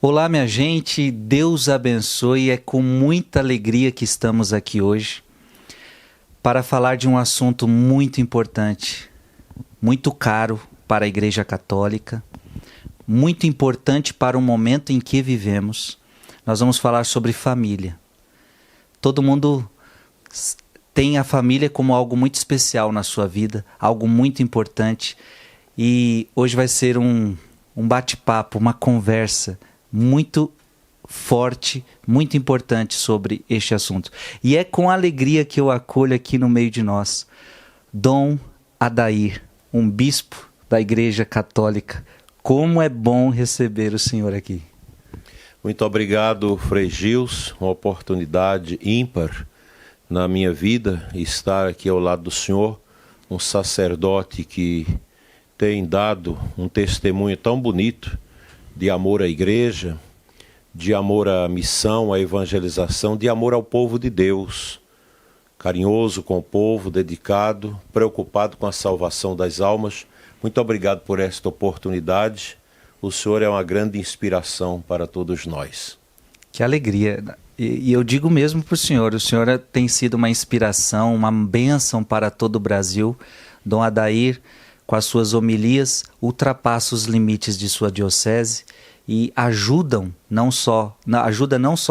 Olá, minha gente, Deus abençoe. É com muita alegria que estamos aqui hoje para falar de um assunto muito importante, muito caro para a Igreja Católica, muito importante para o momento em que vivemos. Nós vamos falar sobre família. Todo mundo tem a família como algo muito especial na sua vida, algo muito importante. E hoje vai ser um bate-papo, uma conversa muito forte, muito importante sobre este assunto. E é com alegria que eu acolho aqui no meio de nós Dom Adair, um bispo da Igreja Católica. Como é bom receber o senhor aqui. Muito obrigado, Frei Gils, uma oportunidade ímpar na minha vida estar aqui ao lado do senhor, um sacerdote que tem dado um testemunho tão bonito de amor à igreja, de amor à missão, à evangelização, de amor ao povo de Deus, carinhoso com o povo, dedicado, preocupado com a salvação das almas. Muito obrigado por esta oportunidade. O senhor é uma grande inspiração para todos nós. Que alegria. E eu digo mesmo para o senhor tem sido uma inspiração, uma bênção para todo o Brasil. Dom Adair, com as suas homilias, ultrapassa os limites de sua diocese e ajuda não só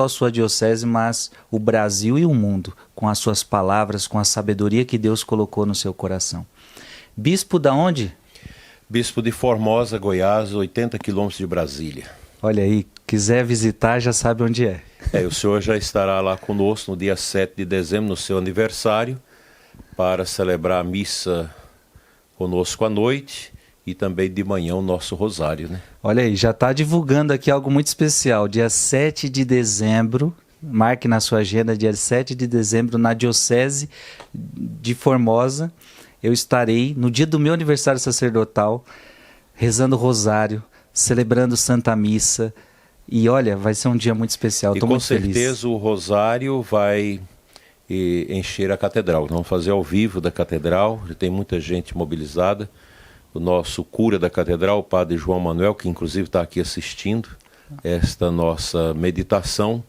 sua diocese, mas o Brasil e o mundo, com as suas palavras, com a sabedoria que Deus colocou no seu coração. Bispo da onde? Bispo de Formosa, Goiás, 80 quilômetros de Brasília. Olha aí, quiser visitar já sabe onde é. O senhor já estará lá conosco no dia 7 de dezembro, no seu aniversário, para celebrar a missa conosco à noite e também de manhã o nosso rosário, né? Olha aí, já está divulgando aqui algo muito especial. Dia 7 de dezembro, marque na sua agenda, dia 7 de dezembro, na Diocese de Formosa, eu estarei, no dia do meu aniversário sacerdotal, rezando o rosário, celebrando Santa Missa. E olha, vai ser um dia muito especial, estou muito feliz. E com certeza o rosário vai encher a catedral. Vamos fazer ao vivo da catedral, já tem muita gente mobilizada. O nosso cura da catedral, o padre João Manuel, que inclusive está aqui assistindo esta nossa meditação,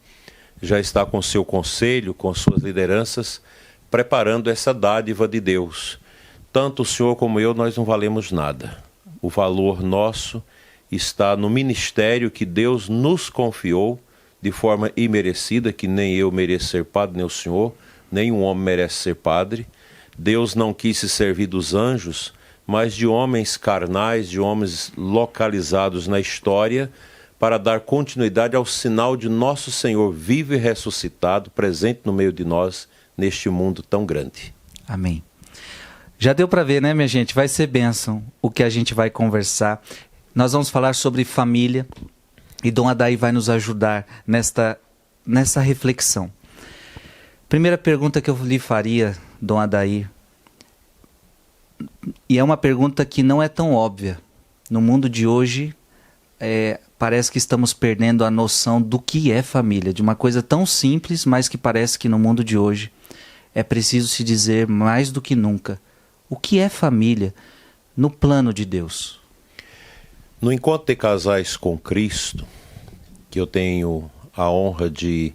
já está com seu conselho, com suas lideranças, preparando essa dádiva de Deus. Tanto o senhor como eu, nós não valemos nada. O valor nosso está no ministério que Deus nos confiou de forma imerecida, que nem eu mereço ser padre, nem o senhor, nem um homem merece ser padre. Deus não quis se servir dos anjos, mas de homens carnais, de homens localizados na história, para dar continuidade ao sinal de nosso Senhor vivo e ressuscitado, presente no meio de nós, neste mundo tão grande. Amém. Já deu para ver, né, minha gente? Vai ser bênção o que a gente vai conversar. Nós vamos falar sobre família e Dom Adair vai nos ajudar nessa reflexão. Primeira pergunta que eu lhe faria, Dom Adair, e é uma pergunta que não é tão óbvia. No mundo de hoje, parece que estamos perdendo a noção do que é família, de uma coisa tão simples, mas que parece que no mundo de hoje é preciso se dizer mais do que nunca. O que é família no plano de Deus? No Encontro de Casais com Cristo, que eu tenho a honra de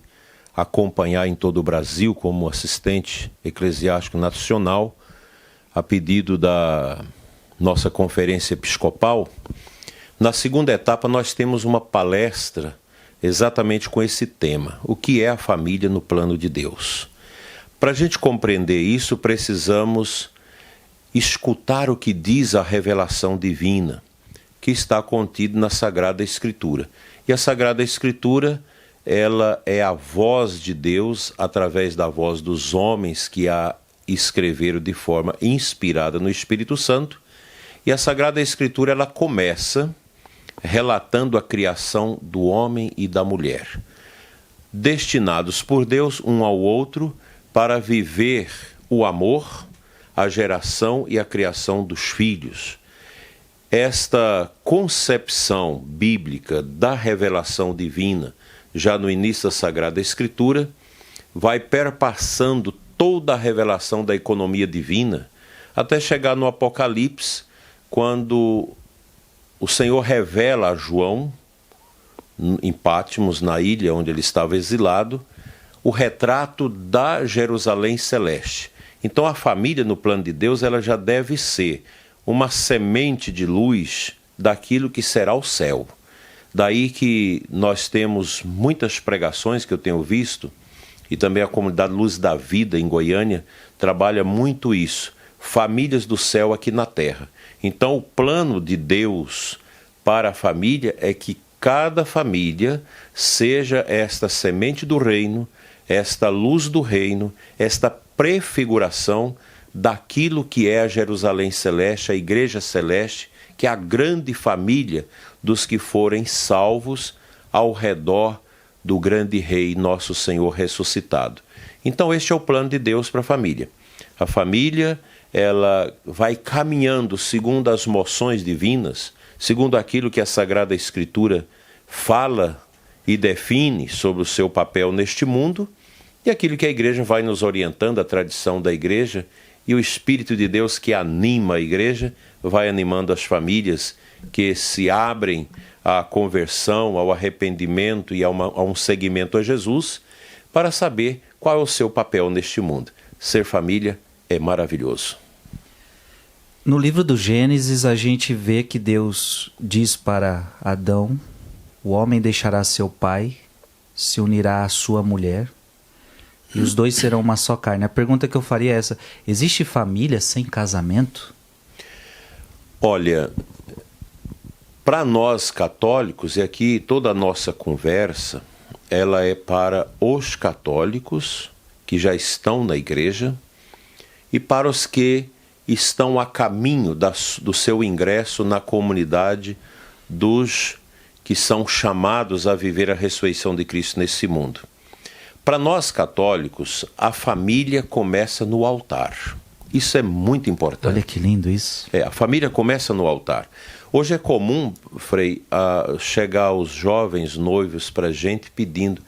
acompanhar em todo o Brasil como assistente eclesiástico nacional, a pedido da nossa conferência episcopal, na segunda etapa nós temos uma palestra exatamente com esse tema: o que é a família no plano de Deus. Para a gente compreender isso, precisamos escutar o que diz a revelação divina, que está contido na Sagrada Escritura. E a Sagrada Escritura, ela é a voz de Deus através da voz dos homens que a escreveram de forma inspirada no Espírito Santo. E a Sagrada Escritura, ela começa relatando a criação do homem e da mulher, destinados por Deus um ao outro para viver o amor, a geração e a criação dos filhos. Esta concepção bíblica da revelação divina, já no início da Sagrada Escritura, vai perpassando toda a revelação da economia divina, até chegar no Apocalipse, quando o Senhor revela a João em Patmos, na ilha onde ele estava exilado, o retrato da Jerusalém celeste. Então a família no plano de Deus, ela já deve ser uma semente de luz daquilo que será o céu. Daí que nós temos muitas pregações que eu tenho visto, e também a comunidade Luz da Vida em Goiânia trabalha muito isso, famílias do céu aqui na terra. Então o plano de Deus para a família é que cada família seja esta semente do reino, esta luz do reino, esta prefiguração daquilo que é a Jerusalém celeste, a igreja celeste, que é a grande família dos que forem salvos ao redor do grande rei, nosso Senhor ressuscitado. Então este é o plano de Deus para a família. A família, ela vai caminhando segundo as moções divinas, segundo aquilo que a Sagrada Escritura fala e define sobre o seu papel neste mundo, e aquilo que a igreja vai nos orientando, a tradição da igreja, e o Espírito de Deus que anima a igreja, vai animando as famílias que se abrem à conversão, ao arrependimento e a um seguimento a Jesus, para saber qual é o seu papel neste mundo. Ser família é maravilhoso. No livro do Gênesis, a gente vê que Deus diz para Adão: o homem deixará seu pai, se unirá à sua mulher, e os dois serão uma só carne. A pergunta que eu faria é essa: existe família sem casamento? Olha, para nós católicos, e aqui toda a nossa conversa, ela é para os católicos que já estão na igreja e para os que estão a caminho do seu ingresso na comunidade dos que são chamados a viver a ressurreição de Cristo nesse mundo. Para nós católicos, a família começa no altar. Isso é muito importante. Olha que lindo isso. A família começa no altar. Hoje é comum, Frei, chegar os jovens noivos para a gente pedindo: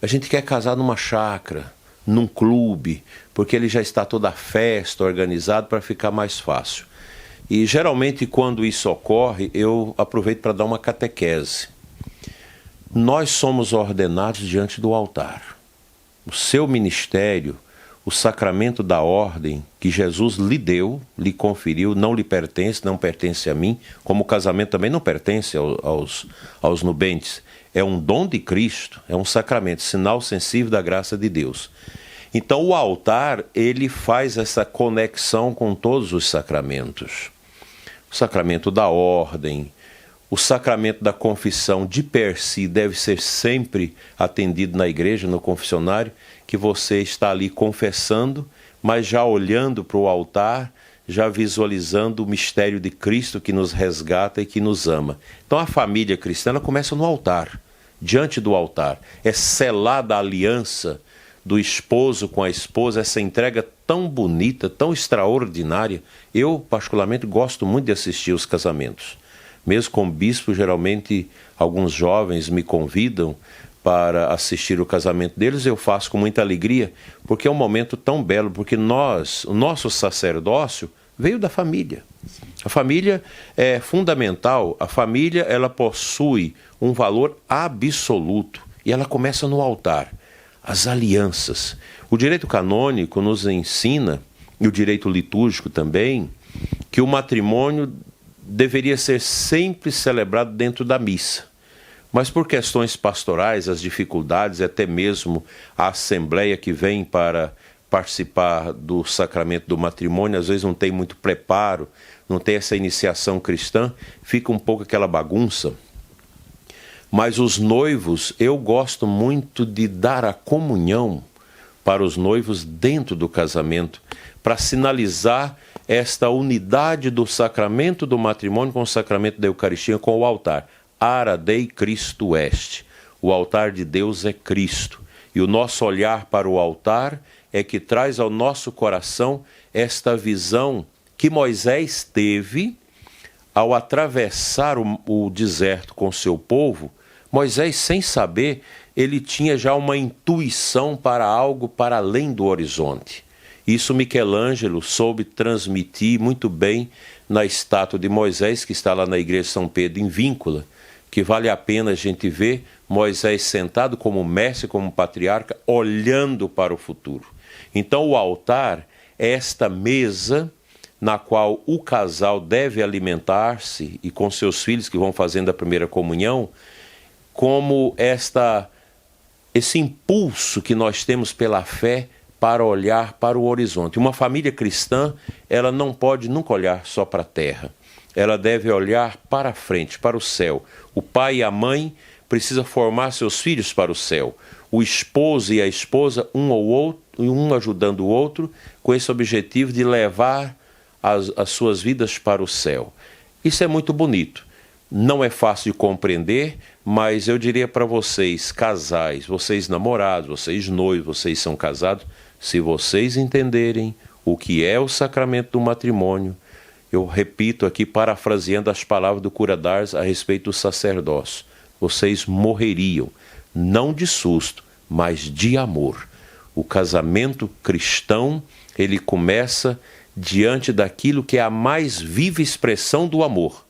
a gente quer casar numa chácara, num clube, porque ele já está toda a festa organizado para ficar mais fácil. E geralmente quando isso ocorre, eu aproveito para dar uma catequese. Nós somos ordenados diante do altar. O seu ministério, o sacramento da ordem que Jesus lhe deu, lhe conferiu, não lhe pertence, não pertence a mim, como o casamento também não pertence aos nubentes. É um dom de Cristo, é um sacramento, sinal sensível da graça de Deus. Então o altar, ele faz essa conexão com todos os sacramentos. O sacramento da ordem, o sacramento da confissão de per si deve ser sempre atendido na igreja, no confessionário, que você está ali confessando, mas já olhando para o altar, já visualizando o mistério de Cristo que nos resgata e que nos ama. Então a família cristã começa no altar, diante do altar. É selada a aliança do esposo com a esposa, essa entrega tão bonita, tão extraordinária. Eu, particularmente, gosto muito de assistir os casamentos. Mesmo como bispo, geralmente, alguns jovens me convidam para assistir o casamento deles, eu faço com muita alegria, porque é um momento tão belo, porque o nosso sacerdócio veio da família. A família é fundamental, a família ela possui um valor absoluto, e ela começa no altar. As alianças. O direito canônico nos ensina, e o direito litúrgico também, que o matrimônio deveria ser sempre celebrado dentro da missa. Mas por questões pastorais, as dificuldades, até mesmo a assembleia que vem para participar do sacramento do matrimônio, às vezes não tem muito preparo, não tem essa iniciação cristã, fica um pouco aquela bagunça. Mas os noivos, eu gosto muito de dar a comunhão para os noivos dentro do casamento, para sinalizar esta unidade do sacramento do matrimônio com o sacramento da Eucaristia, com o altar. Ara Dei Christo Est. O altar de Deus é Cristo. E o nosso olhar para o altar é que traz ao nosso coração esta visão que Moisés teve ao atravessar o deserto com seu povo. Moisés, sem saber, ele tinha já uma intuição para algo para além do horizonte. Isso Michelangelo soube transmitir muito bem na estátua de Moisés, que está lá na igreja de São Pedro, em Víncula, que vale a pena a gente ver Moisés sentado como mestre, como patriarca, olhando para o futuro. Então o altar é esta mesa na qual o casal deve alimentar-se, e com seus filhos que vão fazendo a primeira comunhão, como esse impulso que nós temos pela fé para olhar para o horizonte. Uma família cristã, ela não pode nunca olhar só para a terra. Ela deve olhar para frente, para o céu. O pai e a mãe precisam formar seus filhos para o céu. O esposo e a esposa, um ajudando o outro, com esse objetivo de levar as suas vidas para o céu. Isso é muito bonito. Não é fácil de compreender, mas eu diria para vocês, casais, vocês namorados, vocês noivos, vocês são casados, se vocês entenderem o que é o sacramento do matrimônio, eu repito aqui, parafraseando as palavras do cura d'Ars a respeito do sacerdócio, vocês morreriam, não de susto, mas de amor. O casamento cristão, ele começa diante daquilo que é a mais viva expressão do amor,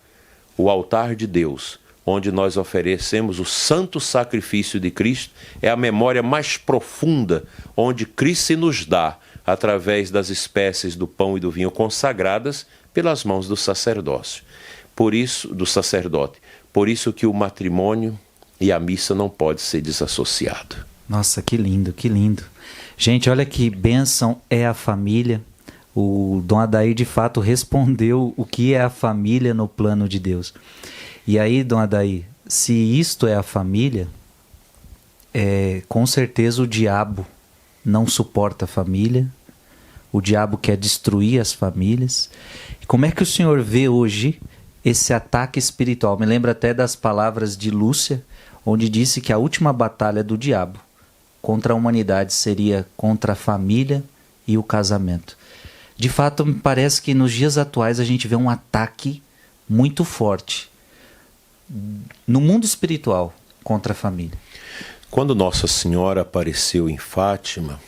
o altar de Deus, onde nós oferecemos o santo sacrifício de Cristo, é a memória mais profunda, onde Cristo se nos dá, através das espécies do pão e do vinho consagradas pelas mãos do sacerdócio. Por isso, do sacerdote. Por isso que o matrimônio e a missa não pode ser desassociado. Nossa, que lindo, que lindo. Gente, olha que bênção é a família. O Dom Adair, de fato, respondeu o que é a família no plano de Deus. E aí, Dom Adair, se isto é a família, com certeza o diabo não suporta a família, o diabo quer destruir as famílias. Como é que o senhor vê hoje esse ataque espiritual? Me lembra até das palavras de Lúcia, onde disse que a última batalha do diabo contra a humanidade seria contra a família e o casamento. De fato, me parece que nos dias atuais a gente vê um ataque muito forte no mundo espiritual contra a família. Quando Nossa Senhora apareceu em Fátima,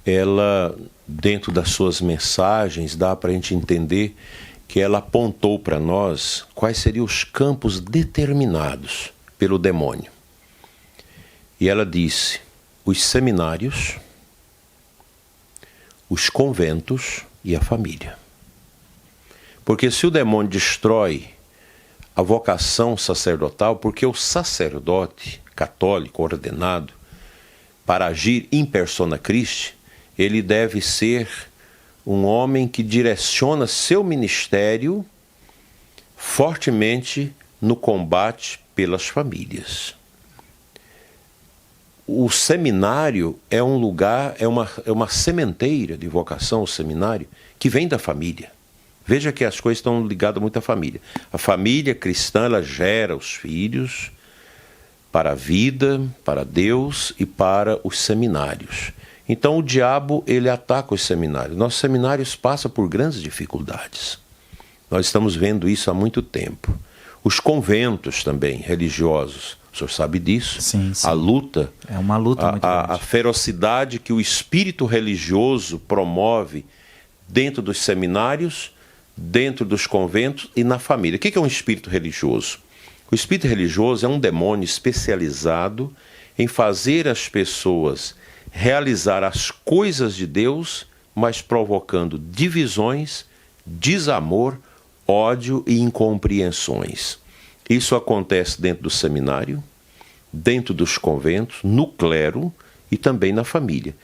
ela, dentro das suas mensagens, dá para a gente entender que ela apontou para nós quais seriam os campos determinados pelo demônio. E ela disse: os seminários, os conventos e a família. Porque se o demônio destrói a vocação sacerdotal, porque o sacerdote católico ordenado, para agir in persona Christi, ele deve ser um homem que direciona seu ministério fortemente no combate pelas famílias. O seminário é um lugar, é uma sementeira de vocação, o seminário, que vem da família. Veja que as coisas estão ligadas muito à família. A família cristã, ela gera os filhos para a vida, para Deus e para os seminários. Então o diabo, ele ataca os seminários. Nossos seminários passam por grandes dificuldades. Nós estamos vendo isso há muito tempo. Os conventos também, religiosos, o senhor sabe disso? Sim, sim. A luta, é uma luta muito grande. A ferocidade que o espírito religioso promove dentro dos seminários, dentro dos conventos e na família. O que é um espírito religioso? O espírito religioso é um demônio especializado em fazer as pessoas realizar as coisas de Deus, mas provocando divisões, desamor, ódio e incompreensões. Isso acontece dentro do seminário, dentro dos conventos, no clero e também na família.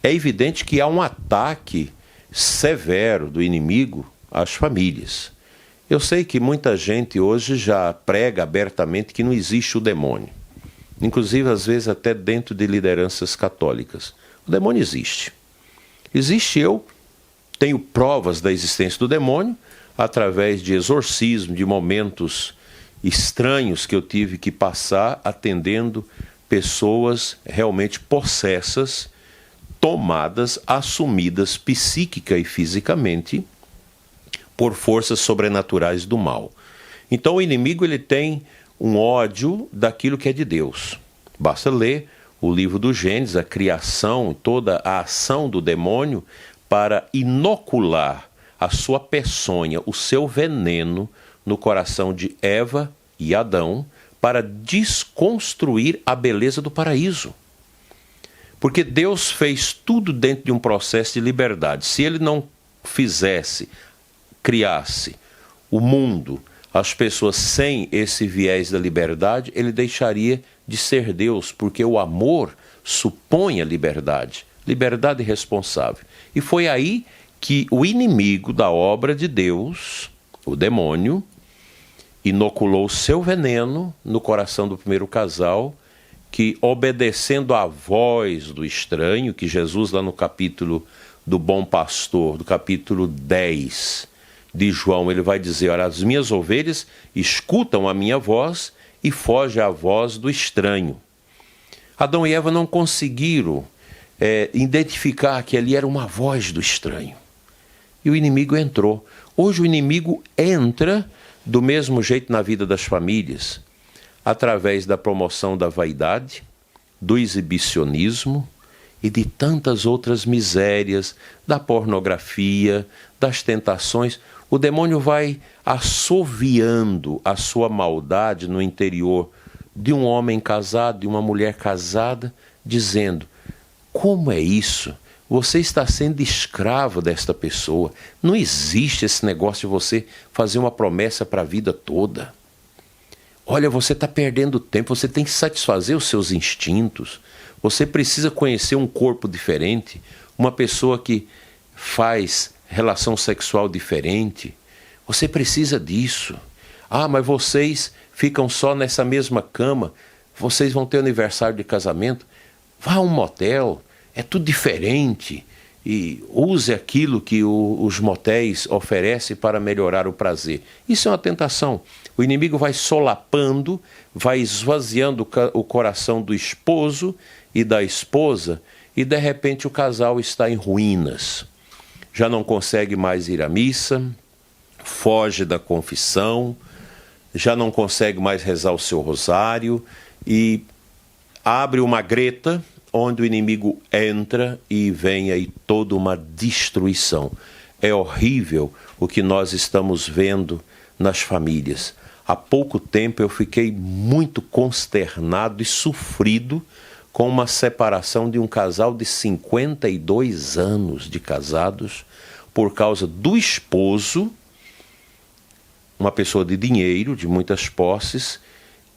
É evidente que há um ataque severo do inimigo às famílias. Eu sei que muita gente hoje já prega abertamente que não existe o demônio. Inclusive, às vezes, até dentro de lideranças católicas. O demônio existe. Existe, eu tenho provas da existência do demônio através de exorcismo, de momentos estranhos que eu tive que passar atendendo pessoas realmente possessas, tomadas, assumidas psíquica e fisicamente por forças sobrenaturais do mal. Então o inimigo, ele tem um ódio daquilo que é de Deus. Basta ler o livro do Gênesis, a criação, toda a ação do demônio para inocular a sua peçonha, o seu veneno no coração de Eva e Adão, para desconstruir a beleza do paraíso. Porque Deus fez tudo dentro de um processo de liberdade. Se Ele não criasse o mundo, as pessoas sem esse viés da liberdade, Ele deixaria de ser Deus, porque o amor supõe a liberdade responsável. E foi aí que o inimigo da obra de Deus, o demônio, inoculou seu veneno no coração do primeiro casal, que, obedecendo à voz do estranho, que Jesus, lá no capítulo do Bom Pastor, do capítulo 10 de João, ele vai dizer: olha, as minhas ovelhas escutam a minha voz e fogem à voz do estranho. Adão e Eva não conseguiram identificar que ali era uma voz do estranho. E o inimigo entrou. Hoje o inimigo entra do mesmo jeito na vida das famílias, através da promoção da vaidade, do exibicionismo e de tantas outras misérias, da pornografia, das tentações. O demônio vai assoviando a sua maldade no interior de um homem casado, de uma mulher casada, dizendo: como é isso? Você está sendo escravo desta pessoa. Não existe esse negócio de você fazer uma promessa para a vida toda. Olha, você está perdendo tempo, você tem que satisfazer os seus instintos. Você precisa conhecer um corpo diferente, uma pessoa que faz relação sexual diferente. Você precisa disso. Ah, mas vocês ficam só nessa mesma cama, vocês vão ter aniversário de casamento, vá a um motel, é tudo diferente. E use aquilo que os motéis oferecem para melhorar o prazer. Isso é uma tentação. O inimigo vai solapando, vai esvaziando o coração do esposo e da esposa, e de repente o casal está em ruínas. Já não consegue mais ir à missa, foge da confissão, já não consegue mais rezar o seu rosário e abre uma greta onde o inimigo entra e vem aí toda uma destruição. É horrível o que nós estamos vendo nas famílias. Há pouco tempo eu fiquei muito consternado e sofrido com uma separação de um casal de 52 anos de casados por causa do esposo, uma pessoa de dinheiro, de muitas posses,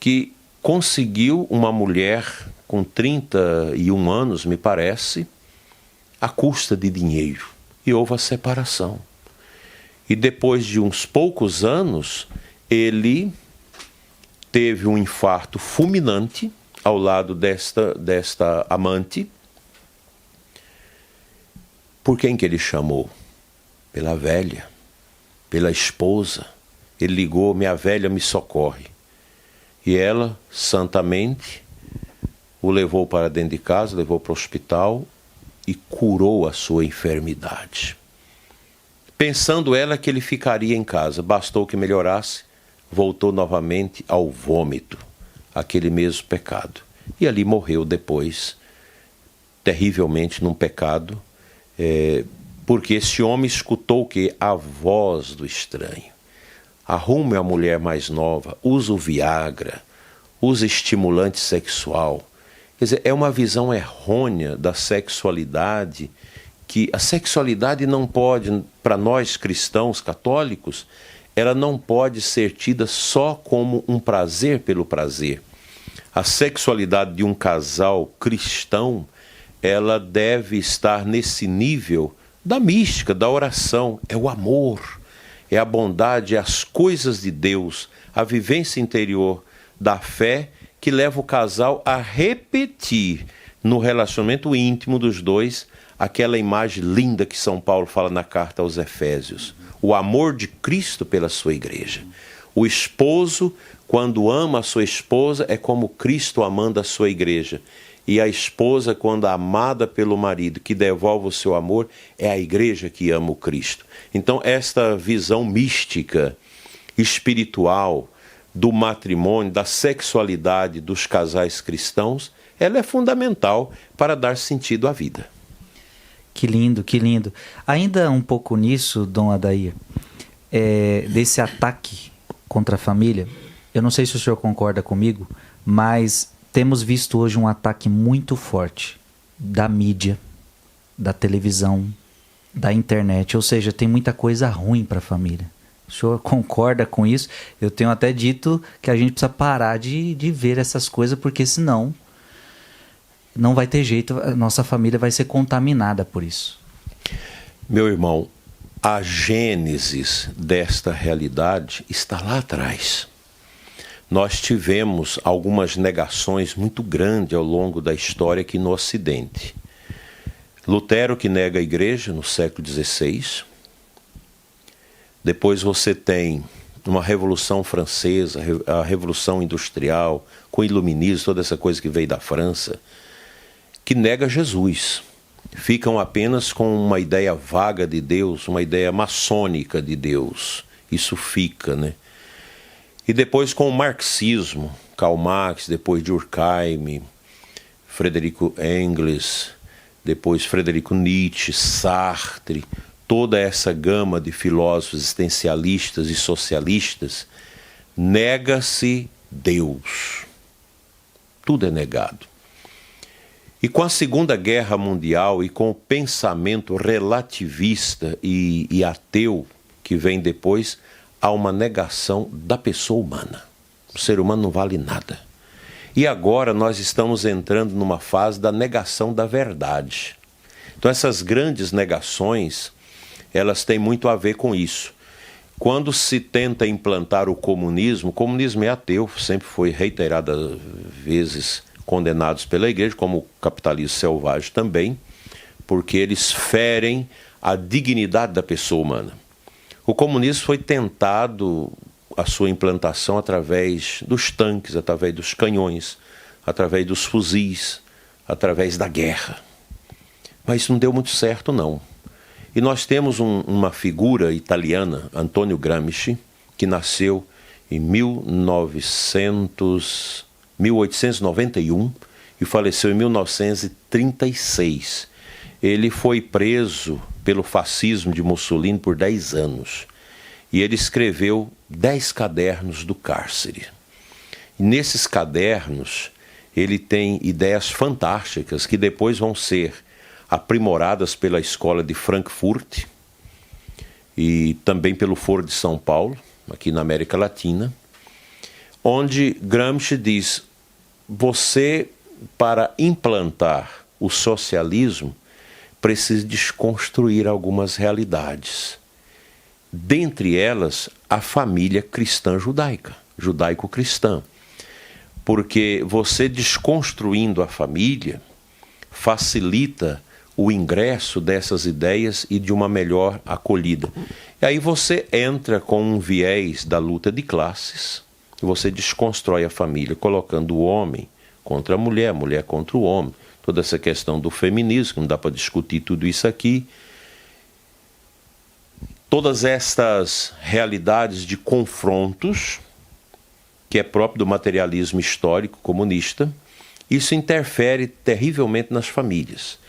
que conseguiu uma mulher com 31 anos, me parece, à custa de dinheiro. E houve a separação. E depois de uns poucos anos, ele teve um infarto fulminante ao lado desta amante. Por quem que ele chamou? Pela velha, pela esposa. Ele ligou: minha velha me socorre. E ela, santamente, o levou para dentro de casa, levou para o hospital e curou a sua enfermidade. Pensando ela que ele ficaria em casa, bastou que melhorasse, voltou novamente ao vômito, aquele mesmo pecado. E ali morreu depois, terrivelmente num pecado, porque esse homem escutou o quê? A voz do estranho. Arrume a mulher mais nova, usa o Viagra, usa estimulante sexual. Quer dizer, é uma visão errônea da sexualidade, que a sexualidade não pode, para nós cristãos católicos, ela não pode ser tida só como um prazer pelo prazer. A sexualidade de um casal cristão, ela deve estar nesse nível da mística, da oração. É o amor, é a bondade, é as coisas de Deus, a vivência interior da fé que leva o casal a repetir no relacionamento íntimo dos dois aquela imagem linda que São Paulo fala na carta aos Efésios. O amor de Cristo pela sua igreja. O esposo, quando ama a sua esposa, é como Cristo amando a sua igreja. E a esposa, quando amada pelo marido, que devolve o seu amor, é a igreja que ama o Cristo. Então, esta visão mística, espiritual, do matrimônio, da sexualidade dos casais cristãos, ela é fundamental para dar sentido à vida. Que lindo, que lindo. Ainda um pouco nisso, Dom Adair, desse ataque contra a família, eu não sei se o senhor concorda comigo, mas temos visto hoje um ataque muito forte da mídia, da televisão, da internet. Ou seja, tem muita coisa ruim para a família. O senhor concorda com isso? Eu tenho até dito que a gente precisa parar de ver essas coisas, porque senão não vai ter jeito, a nossa família vai ser contaminada por isso. Meu irmão, a gênesis desta realidade está lá atrás. Nós tivemos algumas negações muito grandes ao longo da história aqui no Ocidente. Lutero, que nega a igreja no século XVI. Depois você tem uma Revolução Francesa, a Revolução Industrial, com o Iluminismo, toda essa coisa que veio da França, que nega Jesus. Ficam apenas com uma ideia vaga de Deus, uma ideia maçônica de Deus. Isso fica, né? E depois com o marxismo, Karl Marx, depois Durkheim, Frederico Engels, depois Frederico Nietzsche, Sartre, toda essa gama de filósofos existencialistas e socialistas, nega-se Deus. Tudo é negado. E com a Segunda Guerra Mundial e com o pensamento relativista e ateu que vem depois, há uma negação da pessoa humana. O ser humano não vale nada. E agora nós estamos entrando numa fase da negação da verdade. Então essas grandes negações, elas têm muito a ver com isso. Quando se tenta implantar o comunismo é ateu, sempre foi reiteradas vezes condenados pela igreja, como o capitalismo selvagem também, porque eles ferem a dignidade da pessoa humana. O comunismo foi tentado, a sua implantação, através dos tanques, através dos canhões, através dos fuzis, através da guerra. Mas isso não deu muito certo, não. E nós temos uma figura italiana, Antonio Gramsci, que nasceu em 1891 e faleceu em 1936. Ele foi preso pelo fascismo de Mussolini por 10 anos. E ele escreveu 10 cadernos do cárcere. E nesses cadernos, ele tem ideias fantásticas que depois vão ser aprimoradas pela escola de Frankfurt e também pelo Foro de São Paulo, aqui na América Latina, onde Gramsci diz: você, para implantar o socialismo, precisa desconstruir algumas realidades. Dentre elas, a família cristã judaica, judaico-cristã. Porque você desconstruindo a família facilita o ingresso dessas ideias e de uma melhor acolhida. E aí você entra com um viés da luta de classes, você desconstrói a família, colocando o homem contra a mulher contra o homem, toda essa questão do feminismo, não dá para discutir tudo isso aqui. Todas estas realidades de confrontos, que é próprio do materialismo histórico comunista, isso interfere terrivelmente nas famílias.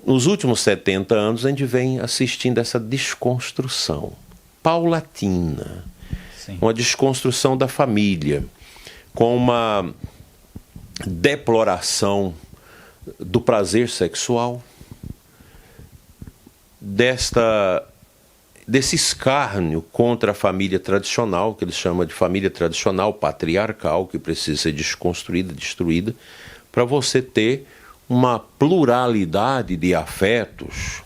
Nos últimos 70 anos, a gente vem assistindo essa desconstrução paulatina, sim, uma desconstrução da família, com uma deploração do prazer sexual, desse escárnio contra a família tradicional, que eles chamam de família tradicional, patriarcal, que precisa ser desconstruída, destruída, para você ter uma pluralidade de afetos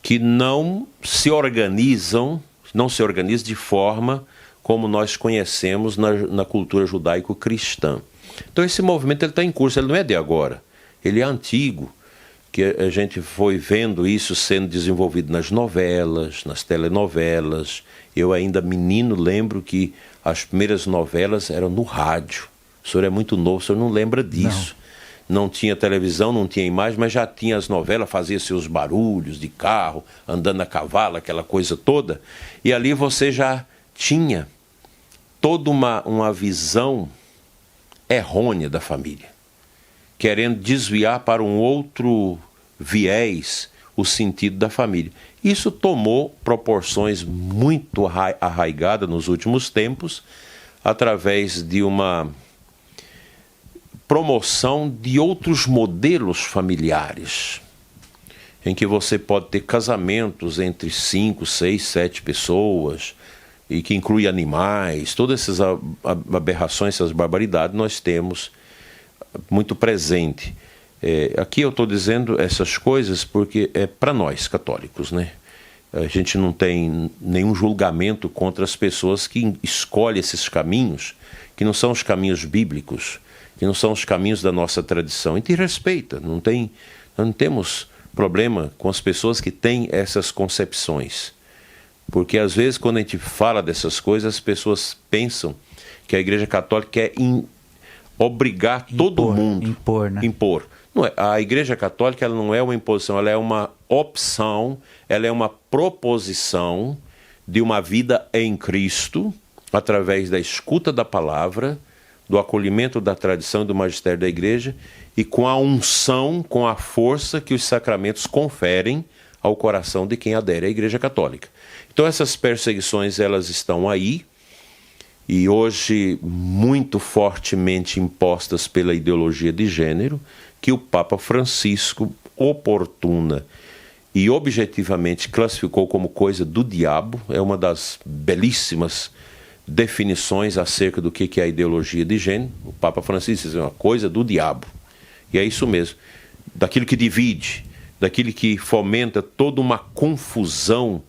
que não se organizam de forma como nós conhecemos na cultura judaico-cristã. Então esse movimento está em curso, ele não é de agora, ele é antigo, que a gente foi vendo isso sendo desenvolvido nas novelas, nas telenovelas. Eu ainda menino lembro que as primeiras novelas eram no rádio. O senhor é muito novo, o senhor não lembra disso. Não tinha televisão, não tinha imagem, mas já tinha as novelas, fazia seus barulhos de carro, andando a cavalo, aquela coisa toda. E ali você já tinha toda uma visão errônea da família, querendo desviar para um outro viés o sentido da família. Isso tomou proporções muito arraigadas nos últimos tempos, através de uma promoção de outros modelos familiares, em que você pode ter casamentos entre 5, 6, 7 pessoas, e que inclui animais, todas essas aberrações, essas barbaridades, nós temos muito presente. Aqui eu estou dizendo essas coisas porque é para nós, católicos, né? A gente não tem nenhum julgamento contra as pessoas que escolhem esses caminhos, que não são os caminhos bíblicos, que não são os caminhos da nossa tradição. A gente respeita, nós não temos problema com as pessoas que têm essas concepções. Porque às vezes quando a gente fala dessas coisas, as pessoas pensam que a Igreja Católica quer obrigar todo mundo. Impor. Não é. A Igreja Católica ela não é uma imposição, ela é uma opção, ela é uma proposição de uma vida em Cristo, através da escuta da palavra, do acolhimento da tradição e do magistério da Igreja, e com a unção, com a força que os sacramentos conferem ao coração de quem adere à Igreja Católica. Então essas perseguições elas estão aí, e hoje muito fortemente impostas pela ideologia de gênero, que o Papa Francisco, oportuna e objetivamente classificou como coisa do diabo. É uma das belíssimas definições acerca do que é a ideologia de gênero. O Papa Francisco diz uma coisa do diabo. E é isso mesmo, daquilo que divide, daquilo que fomenta toda uma confusão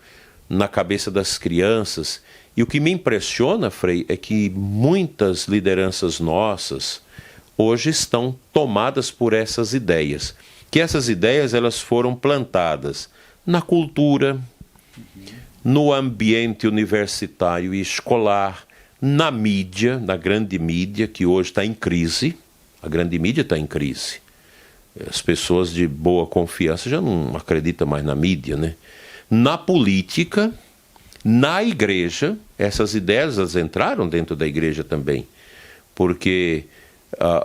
na cabeça das crianças. E o que me impressiona, Frei, é que muitas lideranças nossas hoje estão tomadas por essas ideias. Que essas ideias elas foram plantadas na cultura, no ambiente universitário e escolar, na mídia, na grande mídia, que hoje está em crise. A grande mídia está em crise. As pessoas de boa confiança já não acreditam mais na mídia, né? Na política, na igreja, essas ideias elas entraram dentro da igreja também, porque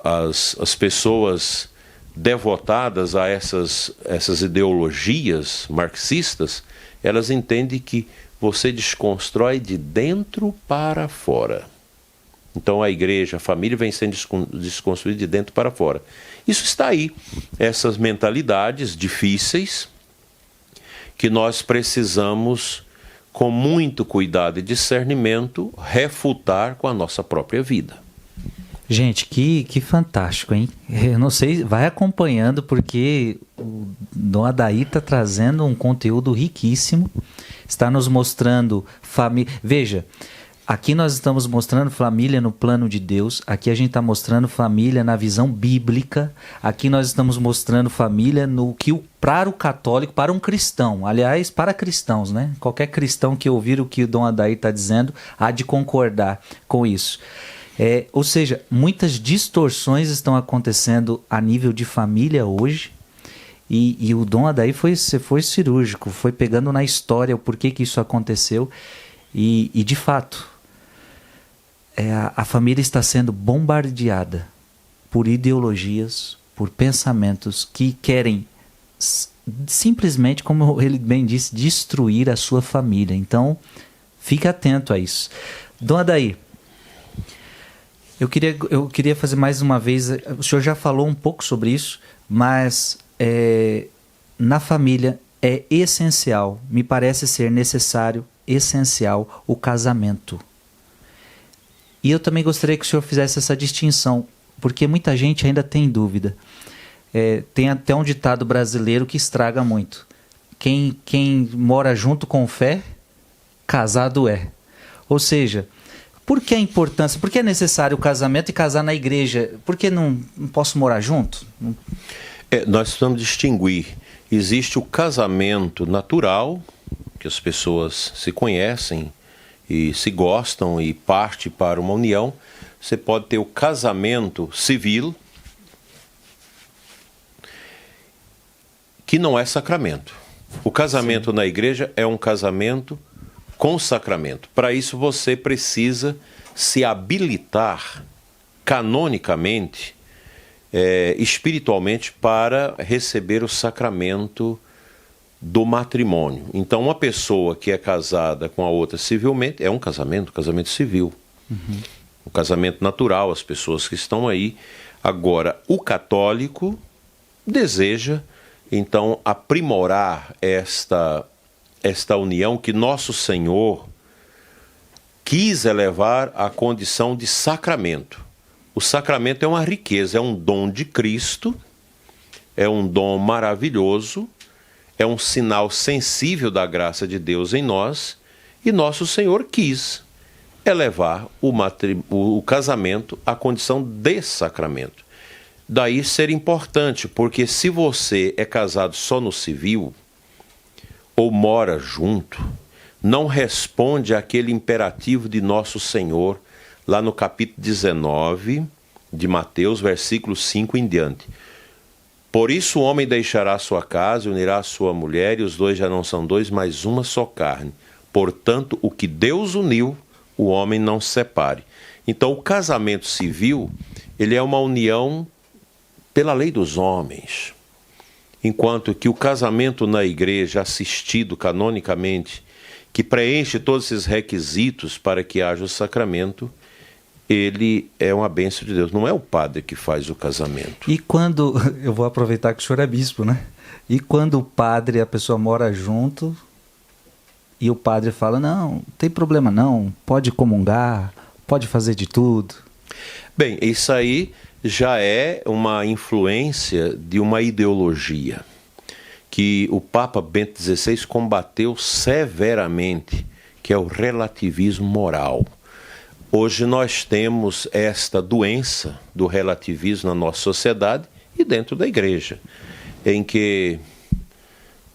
as pessoas devotadas a essas ideologias marxistas, elas entendem que você desconstrói de dentro para fora. Então a igreja, a família vem sendo desconstruída de dentro para fora. Isso está aí, essas mentalidades difíceis que nós precisamos, com muito cuidado e discernimento, refutar com a nossa própria vida. Gente, que fantástico, hein? Eu não sei, vai acompanhando, porque o Dom Adair está trazendo um conteúdo riquíssimo, está nos mostrando família. Veja, aqui nós estamos mostrando família no plano de Deus, aqui a gente está mostrando família na visão bíblica, aqui nós estamos mostrando família no que para o católico, para um cristão, aliás, para cristãos, né? Qualquer cristão que ouvir o que o Dom Adair está dizendo há de concordar com isso. Ou seja, muitas distorções estão acontecendo a nível de família hoje, e o Dom Adair foi cirúrgico, foi pegando na história o porquê que isso aconteceu, e de fato, a família está sendo bombardeada por ideologias, por pensamentos que querem simplesmente, como ele bem disse, destruir a sua família. Então, fique atento a isso. Dom Adair, eu queria fazer mais uma vez, o senhor já falou um pouco sobre isso, mas na família é essencial, me parece ser necessário, essencial, o casamento. E eu também gostaria que o senhor fizesse essa distinção, porque muita gente ainda tem dúvida. Tem até um ditado brasileiro que estraga muito. Quem mora junto com fé, casado é. Ou seja, por que a importância? Por que é necessário o casamento e casar na igreja? Por que não posso morar junto? Nós precisamos distinguir. Existe o casamento natural, que as pessoas se conhecem e se gostam e parte para uma união. Você pode ter o casamento civil, que não é sacramento. O casamento na igreja é um casamento com sacramento. Para isso você precisa se habilitar canonicamente, espiritualmente, para receber o sacramento do matrimônio. Então uma pessoa que é casada com a outra civilmente é um casamento civil. Uhum. o casamento natural, as pessoas que estão aí. Agora, o católico deseja, então, aprimorar esta união que nosso Senhor quis elevar à condição de sacramento. O sacramento é uma riqueza, é um dom de Cristo, é um dom maravilhoso, é um sinal sensível da graça de Deus em nós, e nosso Senhor quis elevar o casamento à condição de sacramento. Daí ser importante, porque se você é casado só no civil, ou mora junto, não responde àquele imperativo de nosso Senhor, lá no capítulo 19 de Mateus, versículo 5 em diante. Por isso o homem deixará sua casa, unirá a sua mulher, e os dois já não são dois, mas uma só carne. Portanto, o que Deus uniu, o homem não se separe. Então, o casamento civil, ele é uma união pela lei dos homens. Enquanto que o casamento na igreja, assistido canonicamente, que preenche todos esses requisitos para que haja o sacramento, ele é uma bênção de Deus. Não é o padre que faz o casamento. E quando, eu vou aproveitar que o senhor é bispo, né? E quando o padre e a pessoa mora junto, e o padre fala, não tem problema não, pode comungar, pode fazer de tudo. Bem, isso aí já é uma influência de uma ideologia que o Papa Bento XVI combateu severamente, que é o relativismo moral. Hoje nós temos esta doença do relativismo na nossa sociedade e dentro da igreja, em que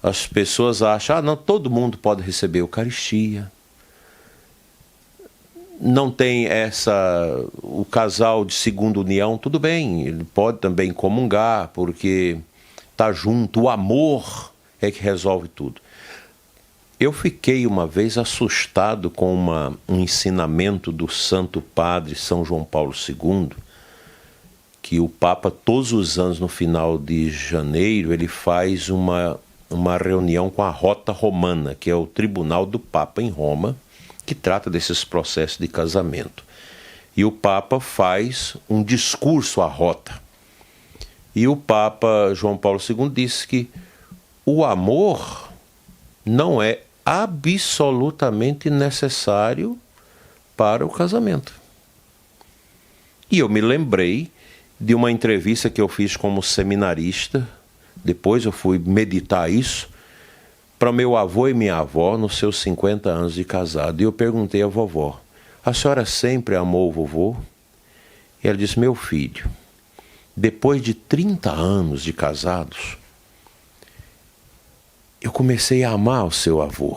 as pessoas acham, não, todo mundo pode receber Eucaristia, não tem o casal de segunda união, tudo bem, ele pode também comungar, porque está junto, o amor é que resolve tudo. Eu fiquei uma vez assustado com um ensinamento do Santo Padre São João Paulo II, que o Papa, todos os anos, no final de janeiro, ele faz uma reunião com a Rota Romana, que é o tribunal do Papa em Roma, que trata desses processos de casamento. E o Papa faz um discurso à Rota. E o Papa João Paulo II disse que o amor não é absolutamente necessário para o casamento. E eu me lembrei de uma entrevista que eu fiz como seminarista, depois eu fui meditar isso, para meu avô e minha avó nos seus 50 anos de casado. E eu perguntei à vovó, a senhora sempre amou o vovô? E ela disse, meu filho, depois de 30 anos de casados, eu comecei a amar o seu avô,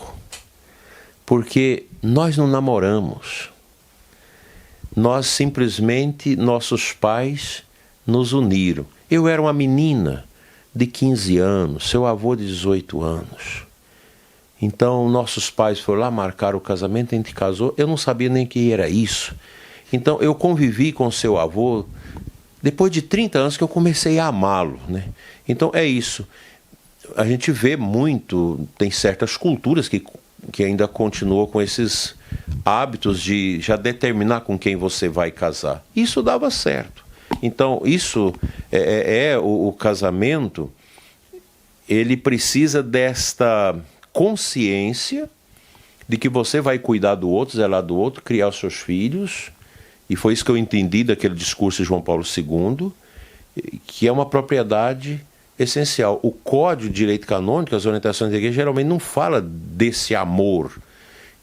porque nós não namoramos, nós simplesmente, nossos pais nos uniram. Eu era uma menina de 15 anos, seu avô de 18 anos. Então, nossos pais foram lá, marcaram o casamento, a gente casou, eu não sabia nem que era isso. Então, eu convivi com seu avô depois de 30 anos que eu comecei a amá-lo, né? Então, é isso. A gente vê muito, tem certas culturas que ainda continuam com esses hábitos de já determinar com quem você vai casar. Isso dava certo. Então, isso o casamento, ele precisa desta consciência de que você vai cuidar do outro, zelar do outro, criar os seus filhos, e foi isso que eu entendi daquele discurso de João Paulo II, que é uma propriedade essencial. O Código de Direito Canônico, as orientações da igreja, geralmente não fala desse amor,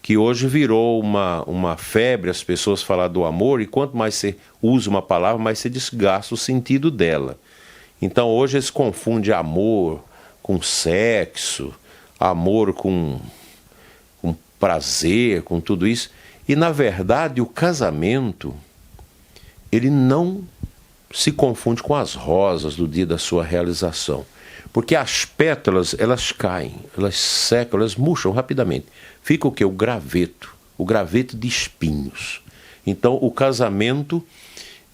que hoje virou uma febre, as pessoas falar do amor, e quanto mais você usa uma palavra, mais você desgasta o sentido dela. Então hoje eles confundem amor com sexo, amor com prazer, com tudo isso. E na verdade o casamento, ele não se confunde com as rosas do dia da sua realização. Porque as pétalas, elas caem, elas secam, elas murcham rapidamente. Fica o quê? O graveto de espinhos. Então o casamento,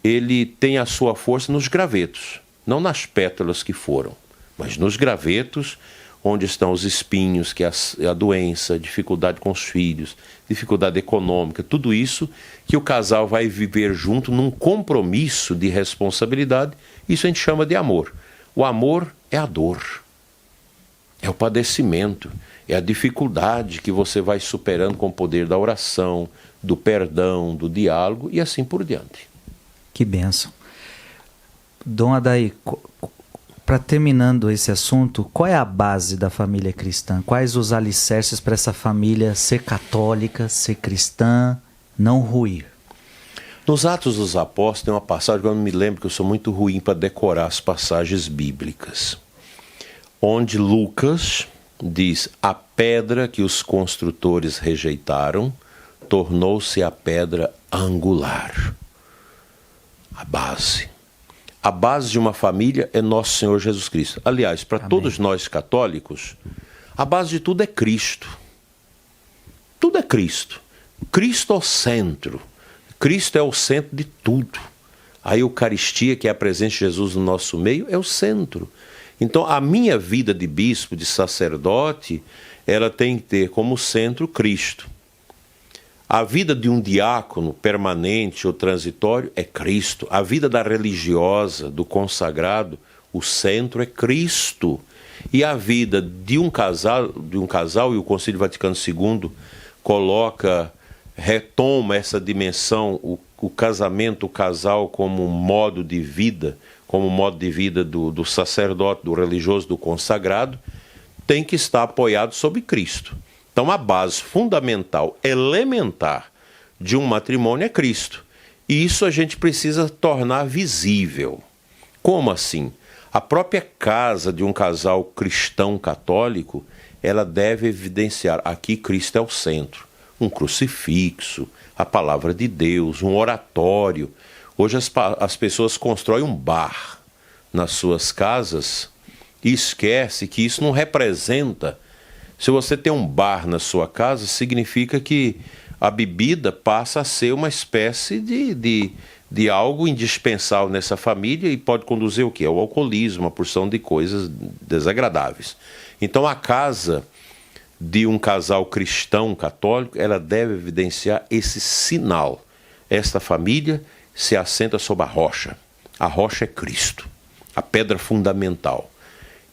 ele tem a sua força nos gravetos, não nas pétalas que foram, mas nos gravetos, onde estão os espinhos, que é a doença, dificuldade com os filhos, dificuldade econômica, tudo isso que o casal vai viver junto num compromisso de responsabilidade, isso a gente chama de amor. O amor é a dor, é o padecimento, é a dificuldade que você vai superando com o poder da oração, do perdão, do diálogo e assim por diante. Que bênção. Dom Adair, para terminando esse assunto, qual é a base da família cristã? Quais os alicerces para essa família ser católica, ser cristã, não ruir? Nos Atos dos Apóstolos tem uma passagem que eu não me lembro, que eu sou muito ruim para decorar as passagens bíblicas, onde Lucas diz: a pedra que os construtores rejeitaram tornou-se a pedra angular. A base. A base de uma família é Nosso Senhor Jesus Cristo. Aliás, para todos nós católicos, a base de tudo é Cristo. Tudo é Cristo. Cristo é o centro. Cristo é o centro de tudo. A Eucaristia, que é a presença de Jesus no nosso meio, é o centro. Então, a minha vida de bispo, de sacerdote, ela tem que ter como centro Cristo. A vida de um diácono permanente ou transitório é Cristo. A vida da religiosa, do consagrado, o centro é Cristo. E a vida de um casal, e o Concílio Vaticano II retoma essa dimensão, o casamento, o casal como um modo de vida, como modo de vida do sacerdote, do religioso, do consagrado, tem que estar apoiado sobre Cristo. Então, a base fundamental, elementar de um matrimônio é Cristo. E isso a gente precisa tornar visível. Como assim? A própria casa de um casal cristão católico, ela deve evidenciar: aqui Cristo é o centro. Um crucifixo, a palavra de Deus, um oratório. Hoje as pessoas constroem um bar nas suas casas e esquece que isso não representa. Se você tem um bar na sua casa, significa que a bebida passa a ser uma espécie de algo indispensável nessa família e pode conduzir o quê? Ao alcoolismo, uma porção de coisas desagradáveis. Então a casa de um casal cristão católico, ela deve evidenciar esse sinal. Esta família se assenta sobre a rocha. A rocha é Cristo, a pedra fundamental.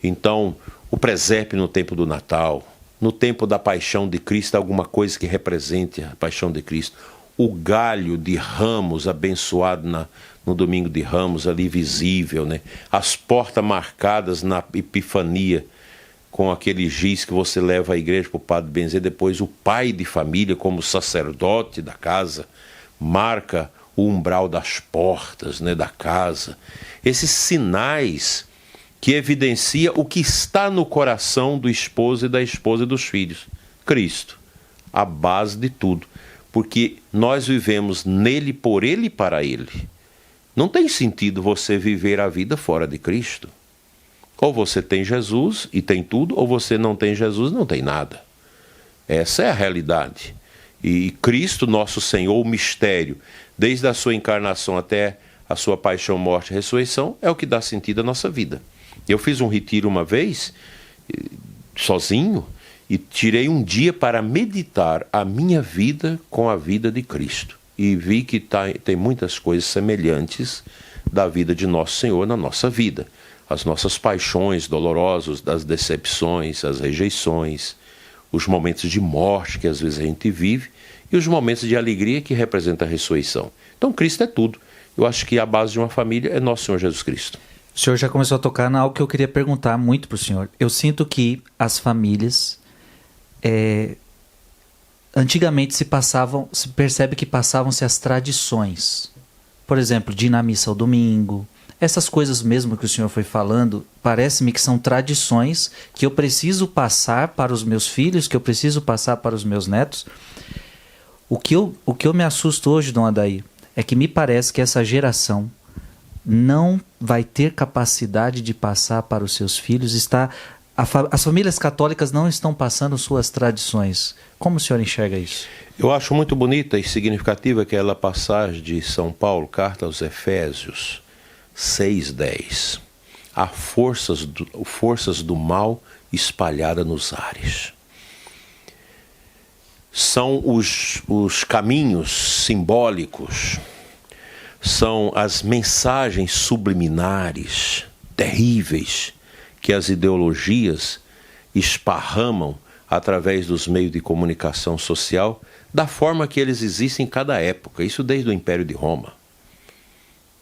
Então, o presépio no tempo do Natal, no tempo da paixão de Cristo, alguma coisa que represente a paixão de Cristo. O galho de ramos abençoado no domingo de Ramos, ali visível, né? As portas marcadas na Epifania, com aquele giz que você leva à igreja para o padre benzer. Depois o pai de família, como sacerdote da casa, marca o umbral das portas, né, da casa. Esses sinais que evidencia o que está no coração do esposo e da esposa e dos filhos. Cristo, a base de tudo. Porque nós vivemos nele, por ele e para ele. Não tem sentido você viver a vida fora de Cristo. Ou você tem Jesus e tem tudo, ou você não tem Jesus e não tem nada. Essa é a realidade. E Cristo, nosso Senhor, o mistério, desde a sua encarnação até a sua paixão, morte e ressurreição, é o que dá sentido à nossa vida. Eu fiz um retiro uma vez, sozinho, e tirei um dia para meditar a minha vida com a vida de Cristo. E vi que tem muitas coisas semelhantes da vida de Nosso Senhor na nossa vida. As nossas paixões dolorosas, das decepções, as rejeições, os momentos de morte que às vezes a gente vive e os momentos de alegria que representa a ressurreição. Então Cristo é tudo. Eu acho que a base de uma família é Nosso Senhor Jesus Cristo. O senhor já começou a tocar em algo que eu queria perguntar muito para o senhor. Eu sinto que as famílias, antigamente se percebe que passavam-se as tradições. Por exemplo, de ir na missa ao domingo. Essas coisas mesmo que o senhor foi falando, parece-me que são tradições que eu preciso passar para os meus filhos, que eu preciso passar para os meus netos. O que eu me assusto hoje, Dom Adair, é que me parece que essa geração não vai ter capacidade de passar para os seus filhos. As famílias católicas não estão passando suas tradições. Como o senhor enxerga isso? Eu acho muito bonita e significativa aquela passagem de São Paulo, carta aos Efésios 6:10. há forças do mal espalhadas nos ares. São os caminhos simbólicos, são as mensagens subliminares, terríveis, que as ideologias esparramam através dos meios de comunicação social, da forma que eles existem em cada época, isso desde o Império de Roma.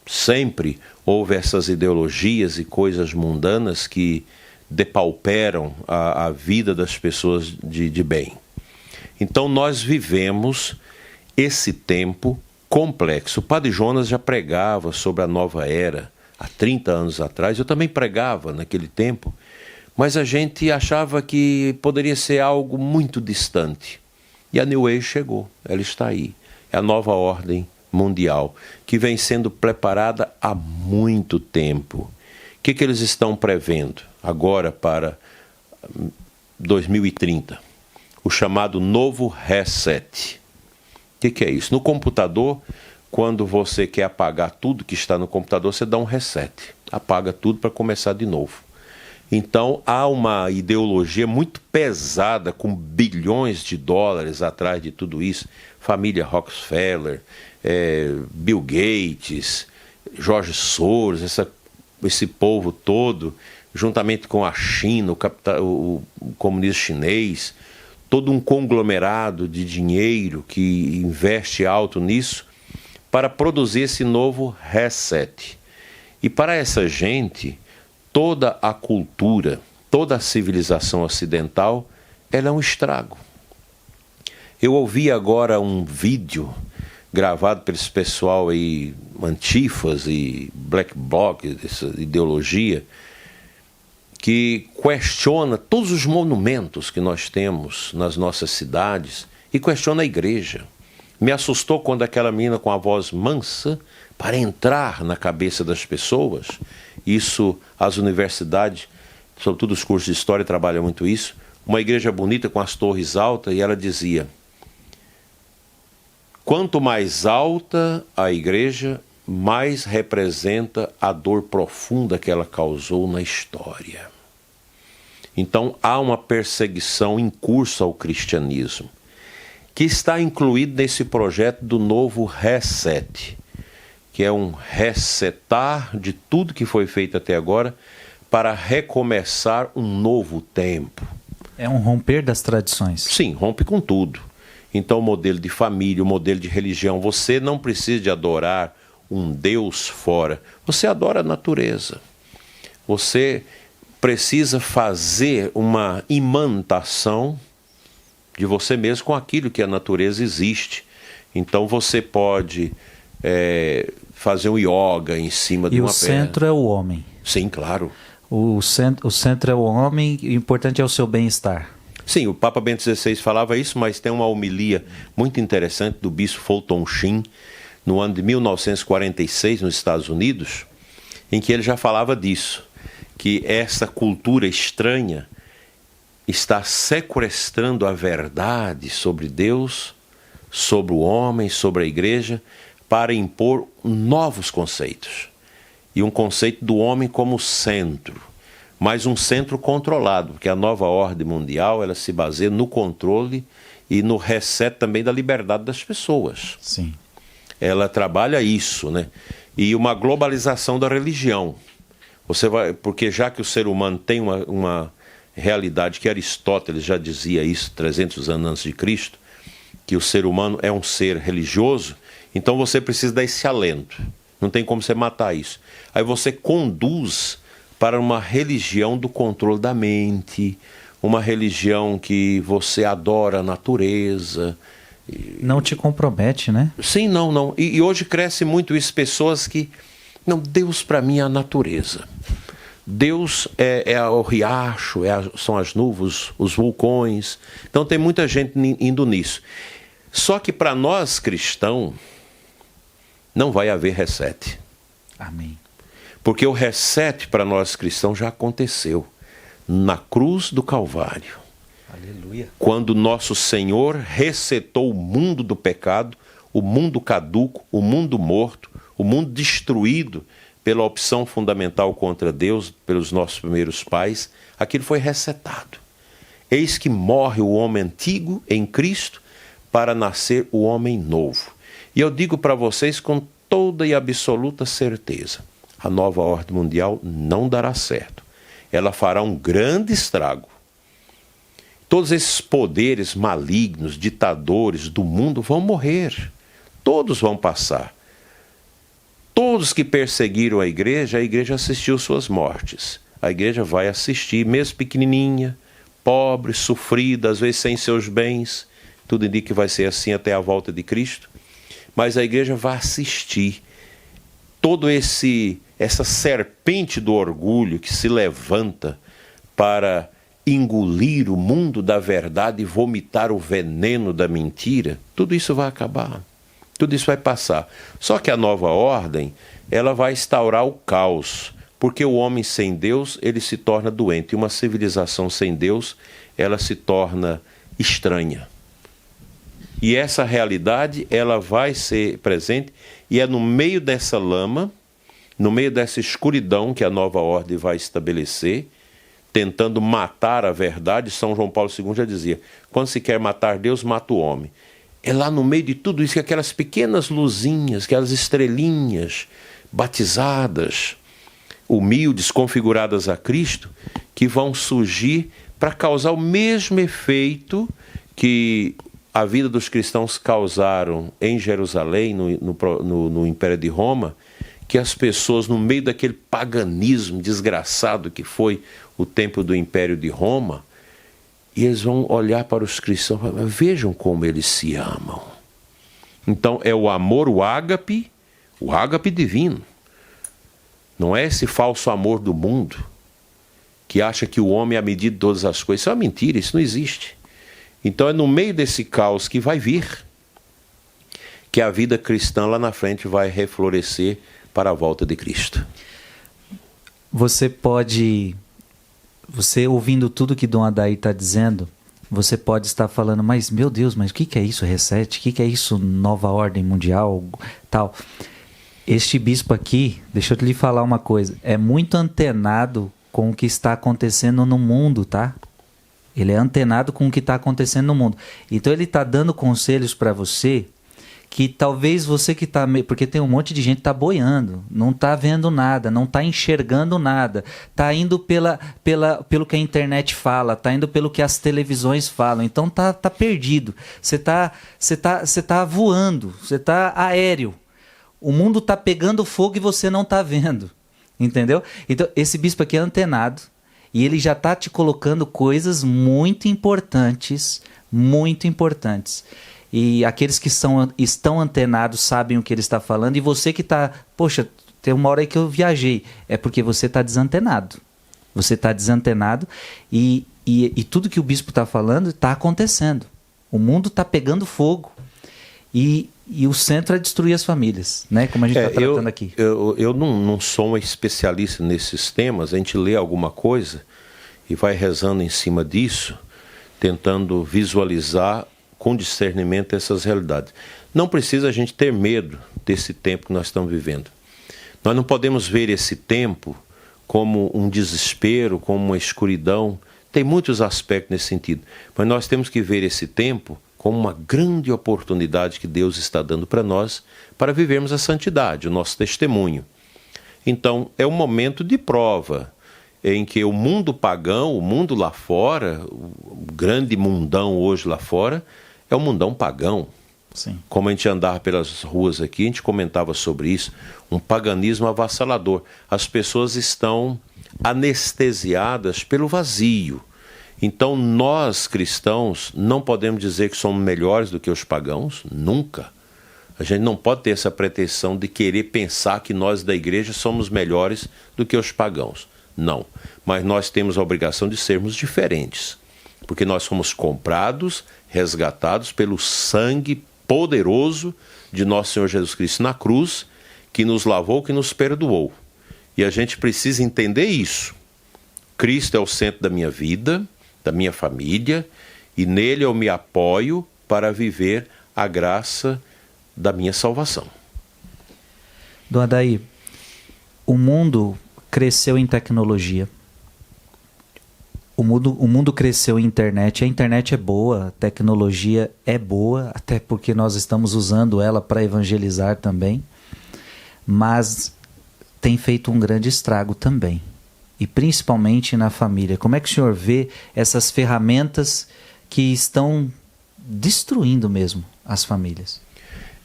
Sempre houve essas ideologias e coisas mundanas que depauperam a vida das pessoas de bem. Então nós vivemos esse tempo complexo. O Padre Jonas já pregava sobre a nova era há 30 anos atrás, eu também pregava naquele tempo, mas a gente achava que poderia ser algo muito distante. E a New Age chegou, ela está aí. É a nova ordem mundial, que vem sendo preparada há muito tempo. O que eles estão prevendo agora para 2030? O chamado novo reset. O que é isso? No computador, quando você quer apagar tudo que está no computador, você dá um reset. Apaga tudo para começar de novo. Então, há uma ideologia muito pesada, com bilhões de dólares atrás de tudo isso. Família Rockefeller, Bill Gates, George Soros, esse povo todo, juntamente com a China, o comunismo chinês, todo um conglomerado de dinheiro que investe alto nisso para produzir esse novo reset. E para essa gente, toda a cultura, toda a civilização ocidental, ela é um estrago. Eu ouvi agora um vídeo gravado por esse pessoal aí, antifas e black bloc, essa ideologia, que questiona todos os monumentos que nós temos nas nossas cidades e questiona a igreja. Me assustou quando aquela menina com a voz mansa, para entrar na cabeça das pessoas, isso as universidades, sobretudo os cursos de história, trabalham muito isso, uma igreja bonita com as torres altas, e ela dizia: quanto mais alta a igreja, mais representa a dor profunda que ela causou na história. Então há uma perseguição em curso ao cristianismo, que está incluído nesse projeto do novo reset, que é um resetar de tudo que foi feito até agora para recomeçar um novo tempo. É um romper das tradições. Sim, rompe com tudo. Então o modelo de família, o modelo de religião, você não precisa de adorar um Deus fora, você adora a natureza. Você precisa fazer uma imantação de você mesmo com aquilo que a natureza existe. Então você pode fazer um yoga em cima de uma pedra. E o centro é o homem. Sim, claro. O centro é o homem, e o importante é o seu bem-estar. Sim, o Papa Bento XVI falava isso, mas tem uma homilia muito interessante do bispo Fulton Sheen, no ano de 1946, nos Estados Unidos, em que ele já falava disso, que essa cultura estranha está sequestrando a verdade sobre Deus, sobre o homem, sobre a igreja, para impor novos conceitos. E um conceito do homem como centro, mas um centro controlado, porque a nova ordem mundial ela se baseia no controle e no reset também da liberdade das pessoas. Sim. Ela trabalha isso, né? E uma globalização da religião. Porque já que o ser humano tem uma realidade que Aristóteles já dizia isso 300 anos antes de Cristo, que o ser humano é um ser religioso, então você precisa dar esse alento. Não tem como você matar isso. Aí você conduz para uma religião do controle da mente, uma religião que você adora a natureza. Não te compromete, né? Sim, não. E hoje cresce muito isso, pessoas que... Não, Deus para mim é a natureza. Deus é o riacho, são as nuvens, os vulcões. Então tem muita gente indo nisso. Só que para nós cristãos, não vai haver reset. Amém. Porque o reset para nós cristãos já aconteceu na cruz do Calvário. Aleluia. Quando nosso Senhor resetou o mundo do pecado, o mundo caduco, o mundo morto, o mundo destruído pela opção fundamental contra Deus, pelos nossos primeiros pais, aquilo foi resetado. Eis que morre o homem antigo em Cristo para nascer o homem novo. E eu digo para vocês com toda e absoluta certeza, a nova ordem mundial não dará certo. Ela fará um grande estrago. Todos esses poderes malignos, ditadores do mundo vão morrer. Todos vão passar. Todos que perseguiram a igreja assistiu suas mortes. A igreja vai assistir, mesmo pequenininha, pobre, sofrida, às vezes sem seus bens. Tudo indica que vai ser assim até a volta de Cristo. Mas a igreja vai assistir todo essa serpente do orgulho que se levanta para engolir o mundo da verdade e vomitar o veneno da mentira. Tudo isso vai acabar. Tudo isso vai passar. Só que a nova ordem, ela vai instaurar o caos, porque o homem sem Deus, ele se torna doente. E uma civilização sem Deus, ela se torna estranha. E essa realidade, ela vai ser presente, e é no meio dessa lama, no meio dessa escuridão que a nova ordem vai estabelecer, tentando matar a verdade. São João Paulo II já dizia, quando se quer matar Deus, mata o homem. É lá no meio de tudo isso que aquelas pequenas luzinhas, aquelas estrelinhas batizadas, humildes, configuradas a Cristo, que vão surgir para causar o mesmo efeito que a vida dos cristãos causaram em Jerusalém, no Império de Roma, que as pessoas, no meio daquele paganismo desgraçado que foi o tempo do Império de Roma, e eles vão olhar para os cristãos e falar, vejam como eles se amam. Então é o amor, o ágape divino. Não é esse falso amor do mundo, que acha que o homem é a medida de todas as coisas. Isso é uma mentira, isso não existe. Então é no meio desse caos que vai vir, que a vida cristã lá na frente vai reflorescer para a volta de Cristo. Você ouvindo tudo que Dom Adair está dizendo, você pode estar falando, mas meu Deus, mas o que é isso reset? O que é isso nova ordem mundial? Tal. Este bispo aqui, deixa eu lhe falar uma coisa, é muito antenado com o que está acontecendo no mundo, tá? Ele é antenado com o que está acontecendo no mundo. Então ele está dando conselhos para você que talvez você que está... Porque tem um monte de gente que está boiando, não está vendo nada, não está enxergando nada, está indo pelo que a internet fala, está indo pelo que as televisões falam, então tá perdido. Você tá voando, você está aéreo. O mundo está pegando fogo e você não está vendo, entendeu? Então esse bispo aqui é antenado e ele já está te colocando coisas muito importantes, muito importantes. E aqueles que estão antenados sabem o que ele está falando. E você que está... Poxa, tem uma hora aí que eu viajei. É porque você está desantenado. Você está desantenado e tudo que o bispo está falando está acontecendo. O mundo está pegando fogo. E o centro é destruir as famílias, né? Como a gente está tratando aqui. Eu não sou um especialista nesses temas. A gente lê alguma coisa e vai rezando em cima disso, tentando visualizar com discernimento essas realidades. Não precisa a gente ter medo desse tempo que nós estamos vivendo. Nós não podemos ver esse tempo como um desespero, como uma escuridão. Tem muitos aspectos nesse sentido. Mas nós temos que ver esse tempo como uma grande oportunidade que Deus está dando para nós para vivermos a santidade, o nosso testemunho. Então, é um momento de prova em que o mundo pagão, o mundo lá fora, o grande mundão hoje lá fora, é um mundão pagão. Sim. Como a gente andava pelas ruas aqui, a gente comentava sobre isso, um paganismo avassalador. As pessoas estão anestesiadas pelo vazio. Então nós, cristãos, não podemos dizer que somos melhores do que os pagãos, nunca. A gente não pode ter essa pretensão de querer pensar que nós da igreja somos melhores do que os pagãos. Não, mas nós temos a obrigação de sermos diferentes, porque nós fomos comprados, resgatados pelo sangue poderoso de nosso Senhor Jesus Cristo na cruz, que nos lavou, que nos perdoou. E a gente precisa entender isso. Cristo é o centro da minha vida, da minha família, e nele eu me apoio para viver a graça da minha salvação. Dom Adair, o mundo cresceu em tecnologia. O mundo cresceu em internet. A internet é boa, a tecnologia é boa, até porque nós estamos usando ela para evangelizar também. Mas tem feito um grande estrago também. E principalmente na família. Como é que o senhor vê essas ferramentas que estão destruindo mesmo as famílias?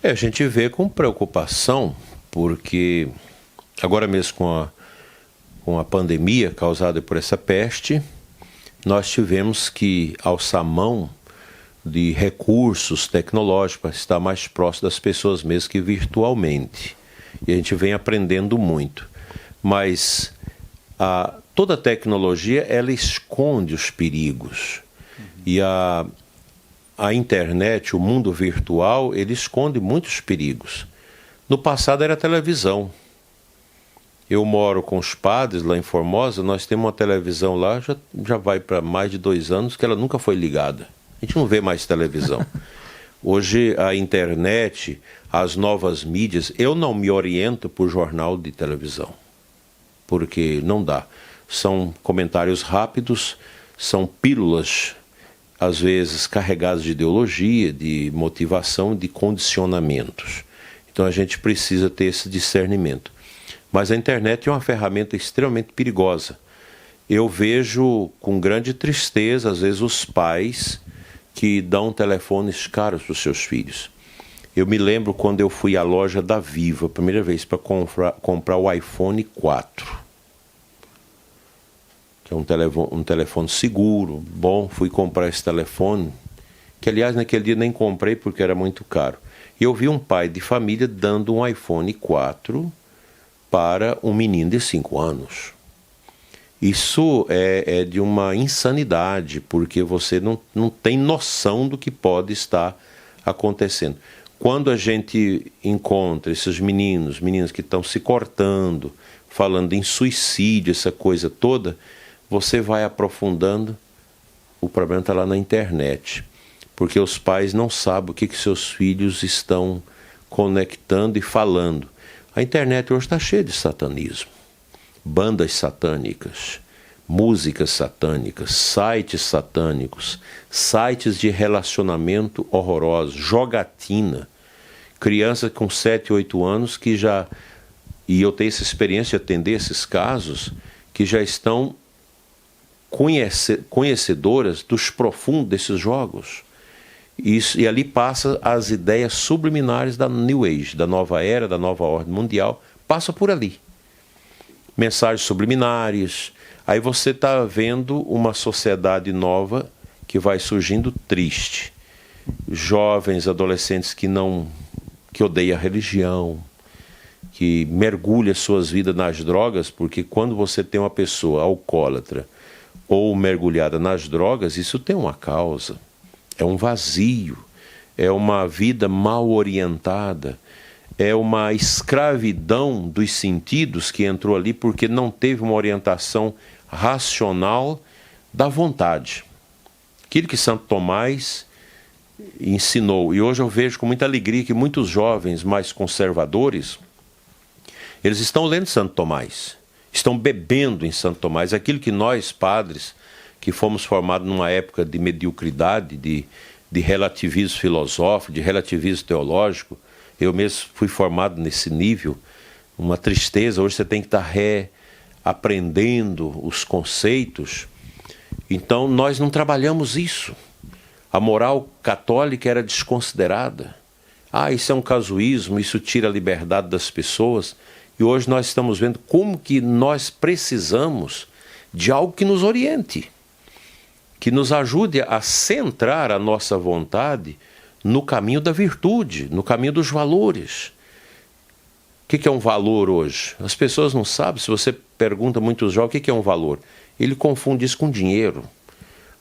A gente vê com preocupação, porque agora mesmo com a pandemia causada por essa peste, nós tivemos que alçar mão de recursos tecnológicos para estar mais próximo das pessoas mesmo que virtualmente. E a gente vem aprendendo muito. Mas toda a tecnologia, ela esconde os perigos. E a internet, o mundo virtual, ele esconde muitos perigos. No passado era a televisão. Eu moro com os padres lá em Formosa, nós temos uma televisão lá, já vai para mais de 2 anos, que ela nunca foi ligada. A gente não vê mais televisão. Hoje a internet, as novas mídias, eu não me oriento por jornal de televisão, porque não dá. São comentários rápidos, são pílulas, às vezes carregadas de ideologia, de motivação, de condicionamentos. Então a gente precisa ter esse discernimento. Mas a internet é uma ferramenta extremamente perigosa. Eu vejo com grande tristeza, às vezes, os pais que dão telefones caros para os seus filhos. Eu me lembro quando eu fui à loja da Vivo, a primeira vez para comprar o iPhone 4. Que é um telefone seguro, bom. Fui comprar esse telefone, que aliás naquele dia nem comprei porque era muito caro. E eu vi um pai de família dando um iPhone 4 para um menino de 5 anos. Isso é de uma insanidade, porque você não tem noção do que pode estar acontecendo. Quando a gente encontra esses meninos que estão se cortando, falando em suicídio, essa coisa toda, você vai aprofundando, o problema está lá na internet. Porque os pais não sabem o que seus filhos estão conectando e falando. A internet hoje está cheia de satanismo. Bandas satânicas, músicas satânicas, sites satânicos, sites de relacionamento horrorosos, jogatina. Crianças com 7, 8 anos que já, e eu tenho essa experiência de atender esses casos, que já estão conhecedoras dos profundos desses jogos. Isso, e ali passa as ideias subliminares da New Age, da nova era, da nova ordem mundial, passa por ali. Mensagens subliminares. Aí você está vendo uma sociedade nova que vai surgindo triste. Jovens, adolescentes que odeiam a religião, que mergulham suas vidas nas drogas, porque quando você tem uma pessoa alcoólatra ou mergulhada nas drogas, isso tem uma causa. É um vazio, é uma vida mal orientada, é uma escravidão dos sentidos que entrou ali porque não teve uma orientação racional da vontade. Aquilo que Santo Tomás ensinou. E hoje eu vejo com muita alegria que muitos jovens mais conservadores, eles estão lendo Santo Tomás, estão bebendo em Santo Tomás, aquilo que nós, padres, que fomos formados numa época de mediocridade, de relativismo filosófico, de relativismo teológico. Eu mesmo fui formado nesse nível, uma tristeza. Hoje você tem que estar reaprendendo os conceitos. Então nós não trabalhamos isso. A moral católica era desconsiderada. Isso é um casuísmo, isso tira a liberdade das pessoas. E hoje nós estamos vendo como que nós precisamos de algo que nos oriente, que nos ajude a centrar a nossa vontade no caminho da virtude, no caminho dos valores. O que é um valor hoje? As pessoas não sabem. Se você pergunta a muitos jovens o que é um valor, ele confunde isso com dinheiro,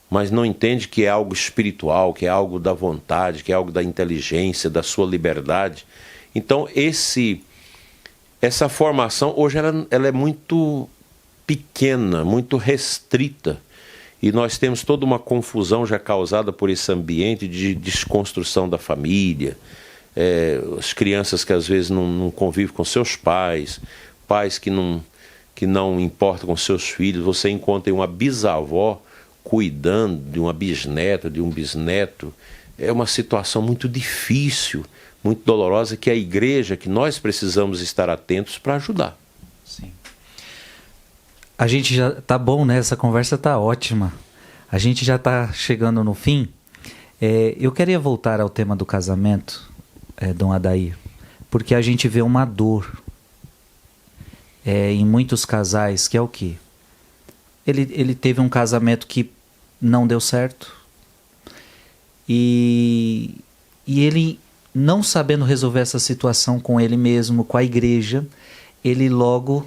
mas não entende que é algo espiritual, que é algo da vontade, que é algo da inteligência, da sua liberdade. Então essa formação hoje ela é muito pequena, muito restrita. E nós temos toda uma confusão já causada por esse ambiente de desconstrução da família, as crianças que às vezes não convivem com seus pais, pais que não importam com seus filhos, você encontra uma bisavó cuidando de uma bisneta, de um bisneto. É uma situação muito difícil, muito dolorosa, que a igreja, que nós precisamos estar atentos para ajudar. Sim. A gente já tá bom, né? Essa conversa tá ótima. A gente já tá chegando no fim. Eu queria voltar ao tema do casamento, Dom Adair, porque a gente vê uma dor em muitos casais, que é o quê? Ele teve um casamento que não deu certo e ele, não sabendo resolver essa situação com ele mesmo, com a igreja, ele logo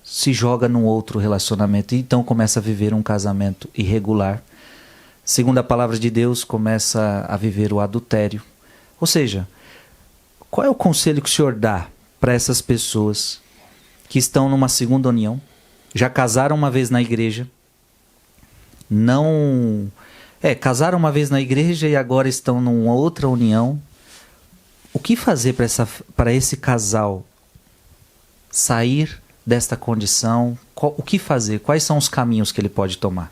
se joga num outro relacionamento e então começa a viver um casamento irregular. Segundo a palavra de Deus, começa a viver o adultério. Ou seja, qual é o conselho que o senhor dá para essas pessoas que estão numa segunda união, já casaram uma vez na igreja, casaram uma vez na igreja e agora estão numa outra união? O que fazer para esse casal sair desta condição? O que fazer? Quais são os caminhos que ele pode tomar?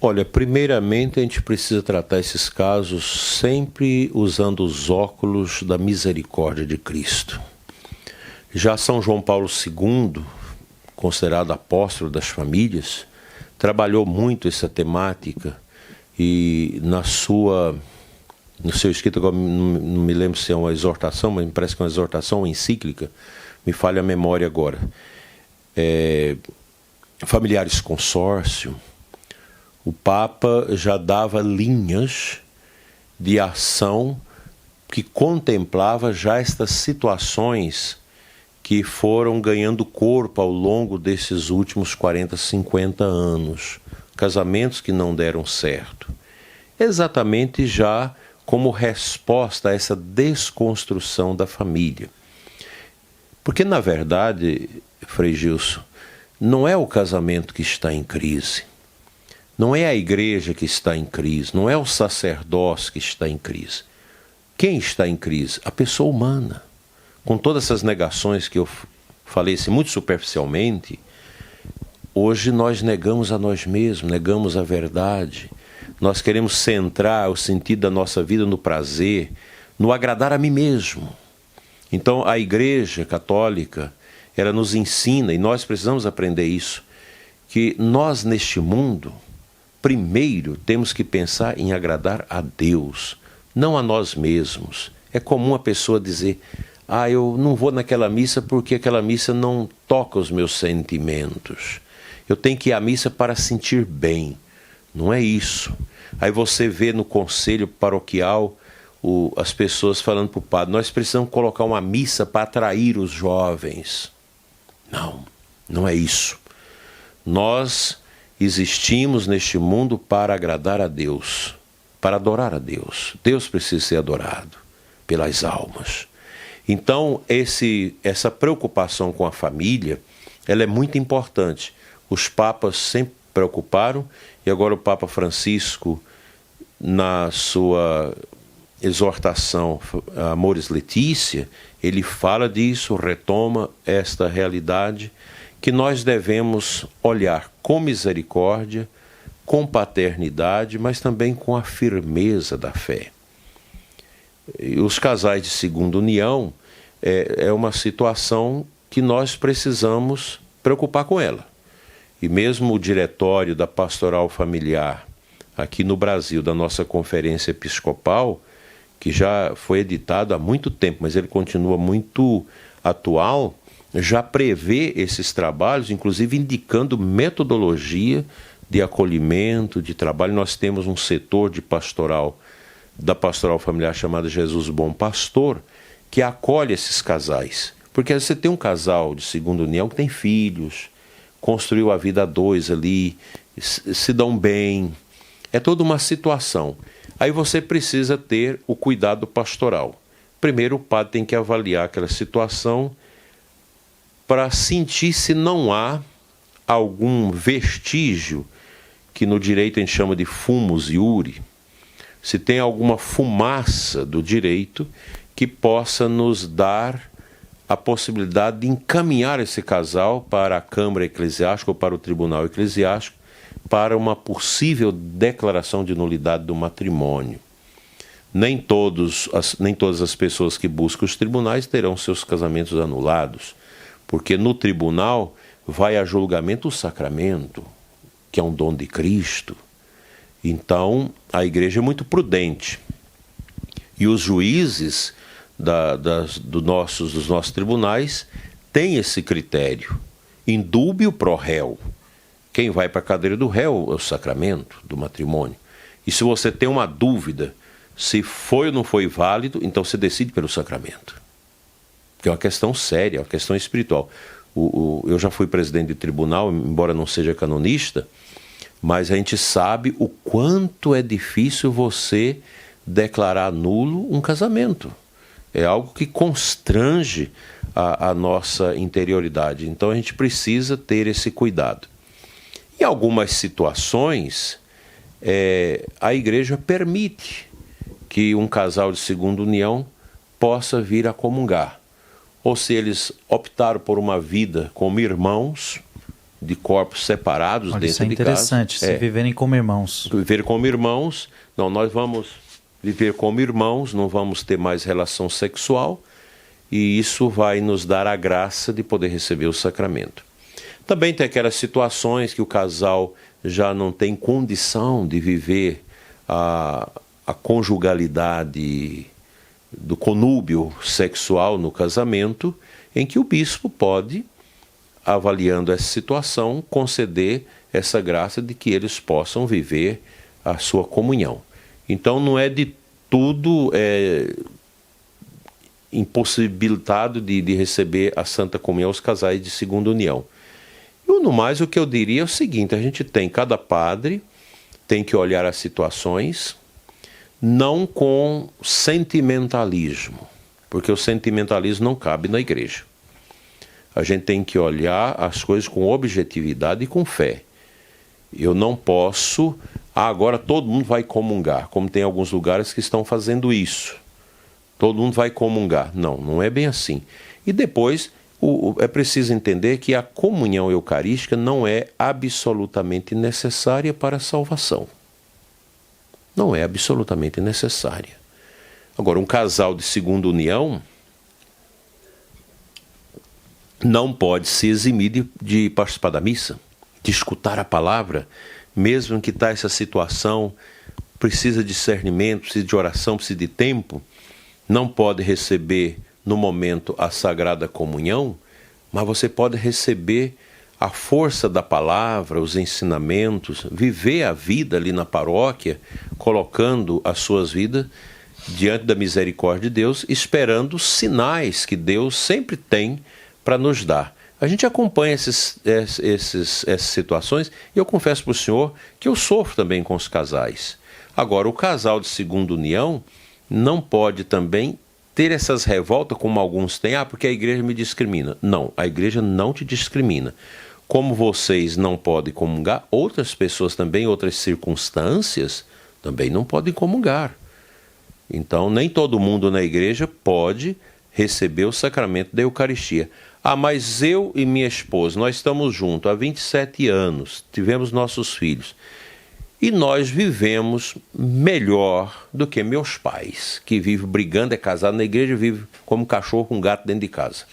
Olha, primeiramente a gente precisa tratar esses casos sempre usando os óculos da misericórdia de Cristo. Já São João Paulo II, considerado apóstolo das famílias, trabalhou muito essa temática e no seu escrito, agora não me lembro se é uma exortação, mas me parece que é uma exortação, uma encíclica, me falha a memória agora. Familiares Consórcio, o Papa já dava linhas de ação que contemplava já estas situações que foram ganhando corpo ao longo desses últimos 40, 50 anos. Casamentos que não deram certo. Exatamente já como resposta a essa desconstrução da família. Porque, na verdade, Frei Gilson, não é o casamento que está em crise. Não é a igreja que está em crise, não é o sacerdócio que está em crise. Quem está em crise? A pessoa humana. Com todas essas negações que eu falei assim, muito superficialmente, hoje nós negamos a nós mesmos, negamos a verdade. Nós queremos centrar o sentido da nossa vida no prazer, no agradar a mim mesmo. Então a Igreja Católica, ela nos ensina, e nós precisamos aprender isso, que nós neste mundo, primeiro temos que pensar em agradar a Deus, não a nós mesmos. É comum a pessoa dizer, eu não vou naquela missa porque aquela missa não toca os meus sentimentos. Eu tenho que ir à missa para sentir bem. Não é isso. Aí você vê no conselho paroquial as pessoas falando para o padre, nós precisamos colocar uma missa para atrair os jovens. Não, não é isso. Nós existimos neste mundo para agradar a Deus, para adorar a Deus. Deus precisa ser adorado pelas almas. Então, essa preocupação com a família, ela é muito importante. Os papas sempre preocuparam, e agora o Papa Francisco, na sua exortação Amoris Laetitia, ele fala disso, retoma esta realidade, que nós devemos olhar com misericórdia, com paternidade, mas também com a firmeza da fé. E os casais de segunda união é uma situação que nós precisamos preocupar com ela. E mesmo o diretório da Pastoral Familiar, aqui no Brasil, da nossa Conferência Episcopal, que já foi editado há muito tempo, mas ele continua muito atual, já prevê esses trabalhos, inclusive indicando metodologia de acolhimento, de trabalho. Nós temos um setor de pastoral, da Pastoral Familiar chamado Jesus Bom Pastor, que acolhe esses casais. Porque você tem um casal de segunda união que tem filhos, construiu a vida a dois ali, se dão bem. É toda uma situação. Aí você precisa ter o cuidado pastoral. Primeiro o padre tem que avaliar aquela situação para sentir se não há algum vestígio, que no direito a gente chama de fumus iure, se tem alguma fumaça do direito que possa nos dar a possibilidade de encaminhar esse casal para a Câmara Eclesiástica ou para o Tribunal Eclesiástico para uma possível declaração de nulidade do matrimônio. Nem todas as pessoas que buscam os tribunais terão seus casamentos anulados, porque no tribunal vai a julgamento o sacramento, que é um dom de Cristo. Então, a igreja é muito prudente. E os juízes dos nossos tribunais têm esse critério. Indúbio pro réu. Quem vai para a cadeira do réu é o sacramento do matrimônio. E se você tem uma dúvida se foi ou não foi válido, então você decide pelo sacramento. Que é uma questão séria, uma questão espiritual. Eu já fui presidente de tribunal, embora não seja canonista, mas a gente sabe o quanto é difícil você declarar nulo um casamento. É algo que constrange a nossa interioridade. Então a gente precisa ter esse cuidado. Em algumas situações, a igreja permite que um casal de segunda união possa vir a comungar. Ou se eles optaram por uma vida como irmãos, de corpos separados. Olha, dentro isso é de interessante, casa. se viverem como irmãos. Viver como irmãos, não, nós vamos viver como irmãos, não vamos ter mais relação sexual, e isso vai nos dar a graça de poder receber o sacramento. Também tem aquelas situações que o casal já não tem condição de viver a conjugalidade do conúbio sexual no casamento, em que o bispo pode, avaliando essa situação, conceder essa graça de que eles possam viver a sua comunhão. Então não é de tudo impossibilitado de receber a Santa Comunhão os casais de segunda união. E no mais, o que eu diria é o seguinte: a gente tem, cada padre tem que olhar as situações não com sentimentalismo, porque o sentimentalismo não cabe na igreja. A gente tem que olhar as coisas com objetividade e com fé. Eu não posso, agora todo mundo vai comungar, como tem alguns lugares que estão fazendo isso. Todo mundo vai comungar. Não, não é bem assim. E depois, é preciso entender que a comunhão eucarística não é absolutamente necessária para a salvação. Não é absolutamente necessária. Agora, um casal de segunda união não pode se eximir de participar da missa, de escutar a palavra, mesmo que está essa situação, precisa de discernimento, precisa de oração, precisa de tempo, não pode receber no momento a Sagrada Comunhão, mas você pode receber a força da palavra, os ensinamentos, viver a vida ali na paróquia, colocando as suas vidas diante da misericórdia de Deus, esperando os sinais que Deus sempre tem para nos dar. A gente acompanha essas situações e eu confesso para o senhor que eu sofro também com os casais. Agora, o casal de segunda união não pode também ter essas revoltas como alguns têm, porque a igreja me discrimina. Não, a igreja não te discrimina. Como vocês não podem comungar, outras pessoas também, outras circunstâncias, também não podem comungar. Então, nem todo mundo na igreja pode receber o sacramento da Eucaristia. Ah, mas eu e minha esposa, nós estamos juntos há 27 anos, tivemos nossos filhos. E nós vivemos melhor do que meus pais, que vivem brigando, é casado na igreja, vive como cachorro com gato dentro de casa.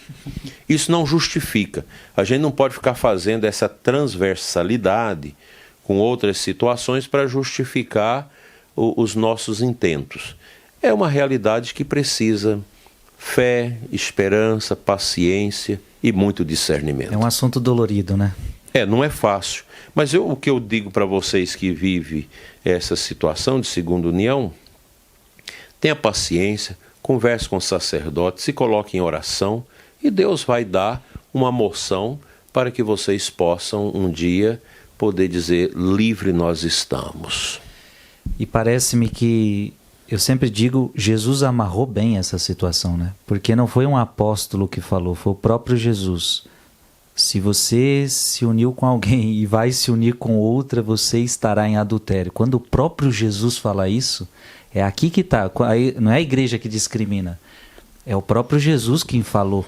Isso não justifica. A gente não pode ficar fazendo essa transversalidade com outras situações para justificar os nossos intentos. É uma realidade que precisa fé, esperança, paciência e muito discernimento. É um assunto dolorido, né? Não é fácil. Mas o que eu digo para vocês que vivem essa situação de segunda união, tenha paciência, converse com o sacerdote, se coloque em oração e Deus vai dar uma moção para que vocês possam um dia poder dizer: livre nós estamos. E parece-me que, eu sempre digo, Jesus amarrou bem essa situação, né? Porque não foi um apóstolo que falou, foi o próprio Jesus. Se você se uniu com alguém e vai se unir com outra, você estará em adultério. Quando o próprio Jesus fala isso, é aqui que está. Não é a igreja que discrimina. É o próprio Jesus quem falou.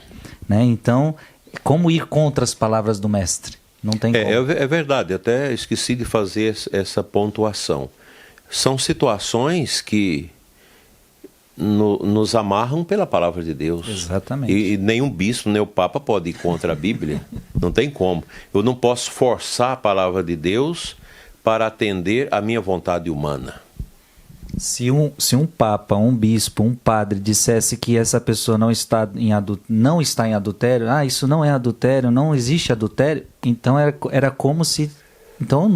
né? Então, como ir contra as palavras do mestre? Não tem como. É verdade, até esqueci de fazer essa pontuação. São situações que nos amarram pela palavra de Deus. Exatamente. E nenhum bispo, nem o Papa pode ir contra a Bíblia. Não tem como. Eu não posso forçar a palavra de Deus para atender à minha vontade humana. Se um papa, um bispo, um padre dissesse que essa pessoa não está em adultério, isso não é adultério, não existe adultério, então era como se... Então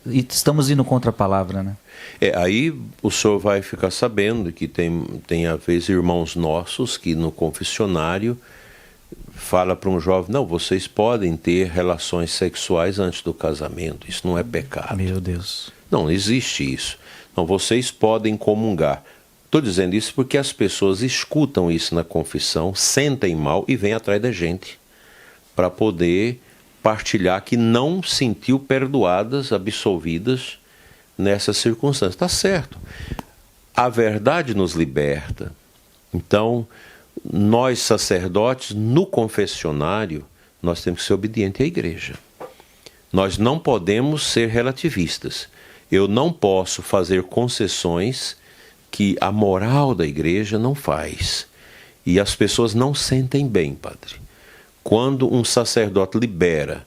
estamos indo contra a palavra, né? Aí o senhor vai ficar sabendo que tem às vezes irmãos nossos que no confessionário fala para um jovem, não, vocês podem ter relações sexuais antes do casamento, isso não é pecado. Meu Deus. Não existe isso. Não, vocês podem comungar. Estou dizendo isso porque as pessoas escutam isso na confissão, sentem mal e vêm atrás da gente para poder partilhar que não sentiu perdoadas, absolvidas nessas circunstâncias. Está certo. A verdade nos liberta. Então, nós sacerdotes, no confessionário, nós temos que ser obedientes à igreja. Nós não podemos ser relativistas. Eu não posso fazer concessões que a moral da igreja não faz. E as pessoas não sentem bem, padre. Quando um sacerdote libera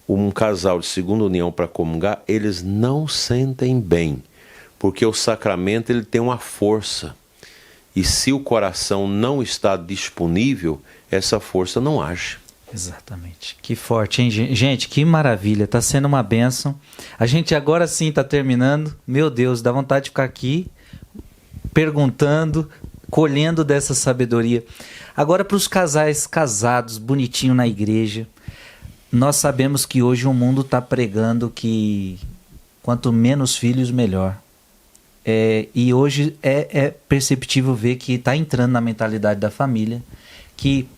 um casal de segunda união para comungar, eles não sentem bem, porque o sacramento ele tem uma força. E se o coração não está disponível, essa força não age. Exatamente. Que forte, hein, gente? Que maravilha. Está sendo uma bênção. A gente agora sim está terminando. Meu Deus, dá vontade de ficar aqui perguntando, colhendo dessa sabedoria. Agora, para os casais casados, bonitinho na igreja, nós sabemos que hoje o mundo está pregando que quanto menos filhos, melhor. E hoje é perceptível ver que está entrando na mentalidade da família que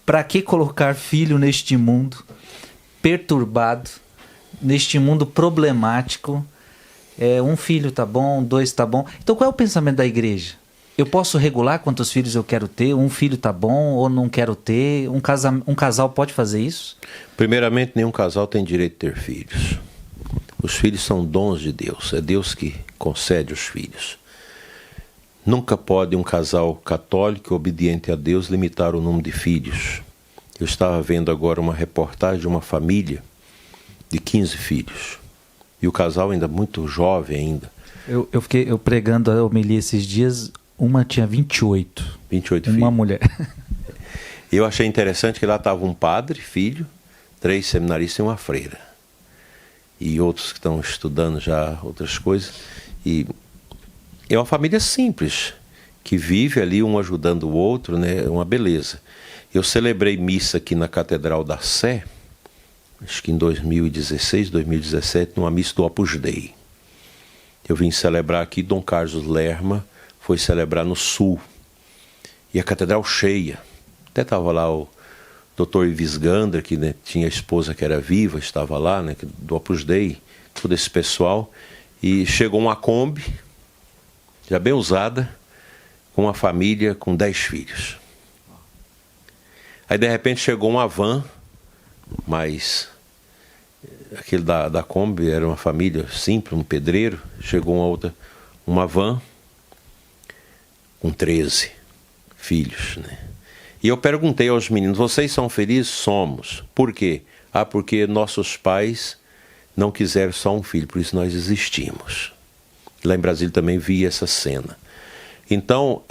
para que colocar filho neste mundo perturbado, neste mundo problemático? Um filho tá bom, 2 tá bom. Então qual é o pensamento da igreja? Eu posso regular quantos filhos eu quero ter? Um filho tá bom ou não quero ter? Um casal pode fazer isso? Primeiramente, nenhum casal tem direito de ter filhos. Os filhos são dons de Deus. É Deus que concede os filhos. Nunca pode um casal católico obediente a Deus limitar o número de filhos. Eu estava vendo agora uma reportagem de uma família de 15 filhos. E o casal ainda muito jovem ainda. Eu pregando a homilia esses dias, uma tinha 28. 28 filhos. Uma mulher. Eu achei interessante que lá estava um padre, filho, 3 seminaristas e uma freira. E outros que estão estudando já outras coisas. E é uma família simples, que vive ali um ajudando o outro, né? Uma beleza. Eu celebrei missa aqui na Catedral da Sé, acho que em 2016, 2017, numa missa do Opus Dei. Eu vim celebrar aqui, Dom Carlos Lerma foi celebrar no Sul. E a catedral cheia. Até estava lá o Dr. Ives Gander, que né, tinha a esposa que era viva, estava lá, né, do Opus Dei, todo esse pessoal. E chegou uma Kombi, já bem usada, com uma família com 10 filhos. Aí de repente chegou uma van, mas aquele da Kombi era uma família simples, um pedreiro. Chegou uma van com 13 filhos, né? E eu perguntei aos meninos, vocês são felizes? Somos. Por quê? Porque nossos pais não quiseram só um filho, por isso nós existimos. Lá em Brasília também vi essa cena. Então,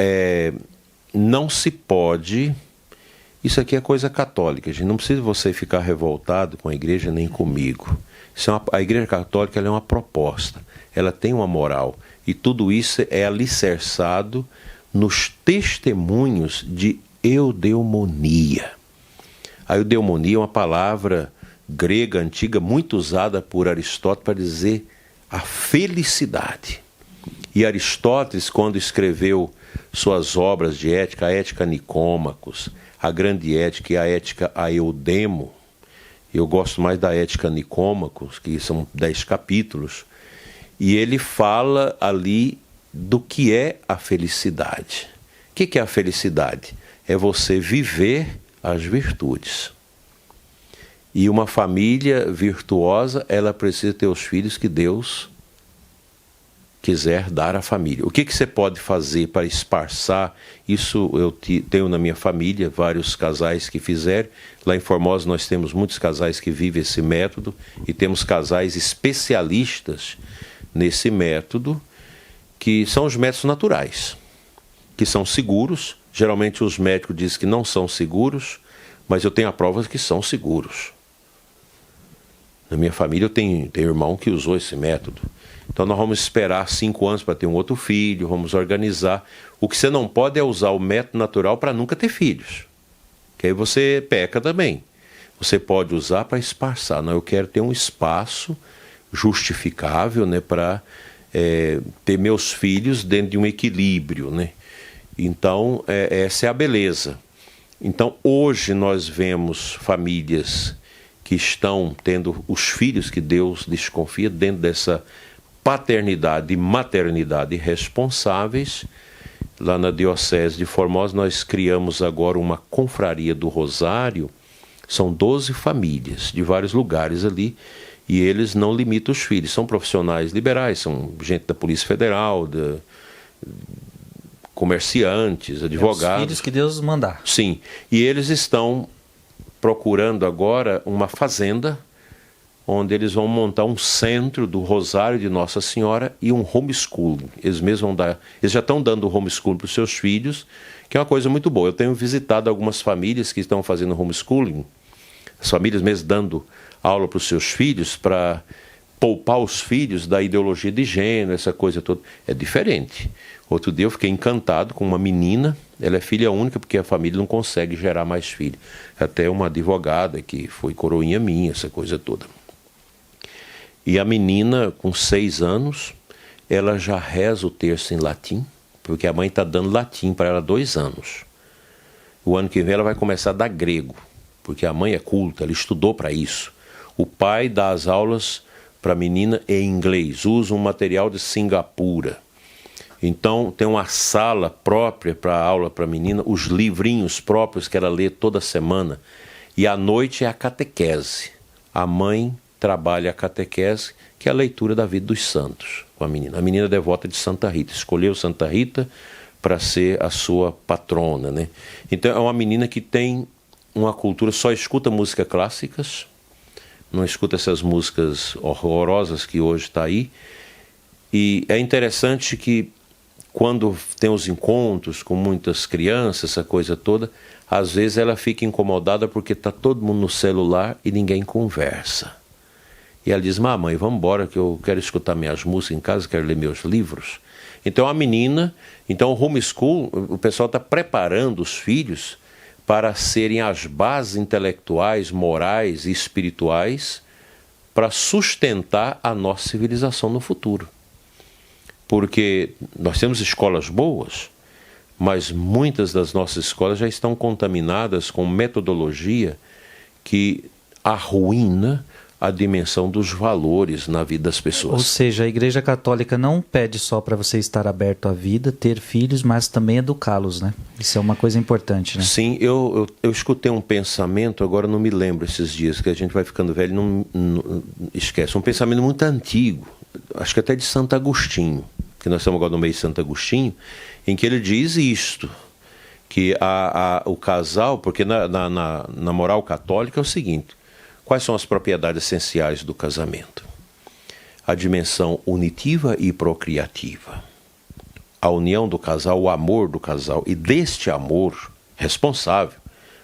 não se pode... Isso aqui é coisa católica, gente. Não precisa você ficar revoltado com a igreja nem comigo. A igreja católica ela é uma proposta. Ela tem uma moral. E tudo isso é alicerçado nos testemunhos de eudemonia. A eudemonia é uma palavra grega antiga muito usada por Aristóteles para dizer a felicidade. E Aristóteles, quando escreveu suas obras de ética, a Ética Nicômacos, a Grande Ética e a Ética a Eudemo, eu gosto mais da Ética Nicômacos, que são 10 capítulos, e ele fala ali do que é a felicidade. O que é a felicidade? É você viver as virtudes. E uma família virtuosa, ela precisa ter os filhos que Deus quiser dar à família. O que você pode fazer para esparçar? Isso eu tenho na minha família, vários casais que fizeram. Lá em Formosa nós temos muitos casais que vivem esse método e temos casais especialistas nesse método, que são os métodos naturais, que são seguros. Geralmente os médicos dizem que não são seguros, mas eu tenho a prova que são seguros. Na minha família eu tenho irmão que usou esse método. Então nós vamos esperar 5 anos para ter um outro filho, vamos organizar. O que você não pode é usar o método natural para nunca ter filhos, que aí você peca também. Você pode usar para esparçar. Não, eu quero ter um espaço justificável, né, para ter meus filhos dentro de um equilíbrio, né? Então essa é a beleza. Então hoje nós vemos famílias que estão tendo os filhos que Deus lhes confia dentro dessa paternidade e maternidade responsáveis. Lá na Diocese de Formosa nós criamos agora uma confraria do Rosário. São 12 famílias de vários lugares ali, e eles não limitam os filhos. São profissionais liberais, são gente da Polícia Federal, comerciantes, advogados. Os filhos que Deus mandar. Sim, e eles estão procurando agora uma fazenda onde eles vão montar um centro do Rosário de Nossa Senhora e um homeschooling. Eles já estão dando homeschooling para os seus filhos, que é uma coisa muito boa. Eu tenho visitado algumas famílias que estão fazendo homeschooling, as famílias mesmo dando aula para os seus filhos, para poupar os filhos da ideologia de gênero, essa coisa toda. É diferente. Outro dia eu fiquei encantado com uma menina, ela é filha única porque a família não consegue gerar mais filhos. Até uma advogada que foi coroinha minha, essa coisa toda. E a menina, com 6 anos, ela já reza o terço em latim, porque a mãe está dando latim para ela há 2 anos. O ano que vem ela vai começar a dar grego, porque a mãe é culta, ela estudou para isso. O pai dá as aulas para a menina em inglês, usa um material de Singapura. Então tem uma sala própria para aula para a menina, os livrinhos próprios que ela lê toda semana. E à noite é a catequese. A mãe trabalha a catequese, que é a leitura da vida dos santos com a menina. A menina é devota de Santa Rita, escolheu Santa Rita para ser a sua patrona, né? Então é uma menina que tem uma cultura, só escuta músicas clássicas, não escuta essas músicas horrorosas que hoje está aí. E é interessante que quando tem os encontros com muitas crianças, essa coisa toda, às vezes ela fica incomodada porque está todo mundo no celular e ninguém conversa. E ela diz: mamãe, vamos embora que eu quero escutar minhas músicas em casa, quero ler meus livros. Então a menina, então o homeschool, o pessoal está preparando os filhos para serem as bases intelectuais, morais e espirituais para sustentar a nossa civilização no futuro. Porque nós temos escolas boas, mas muitas das nossas escolas já estão contaminadas com metodologia que arruína a dimensão dos valores na vida das pessoas. Ou seja, a Igreja Católica não pede só para você estar aberto à vida, ter filhos, mas também educá-los, né? Isso é uma coisa importante, né? Sim, eu escutei um pensamento, agora não me lembro esses dias, que a gente vai ficando velho e não esquece. Um pensamento muito antigo, acho que até de Santo Agostinho, que nós estamos agora no mês de Santo Agostinho, em que ele diz isto, que o casal, porque na moral católica é o seguinte: quais são as propriedades essenciais do casamento? A dimensão unitiva e procriativa. A união do casal, o amor do casal, e deste amor responsável,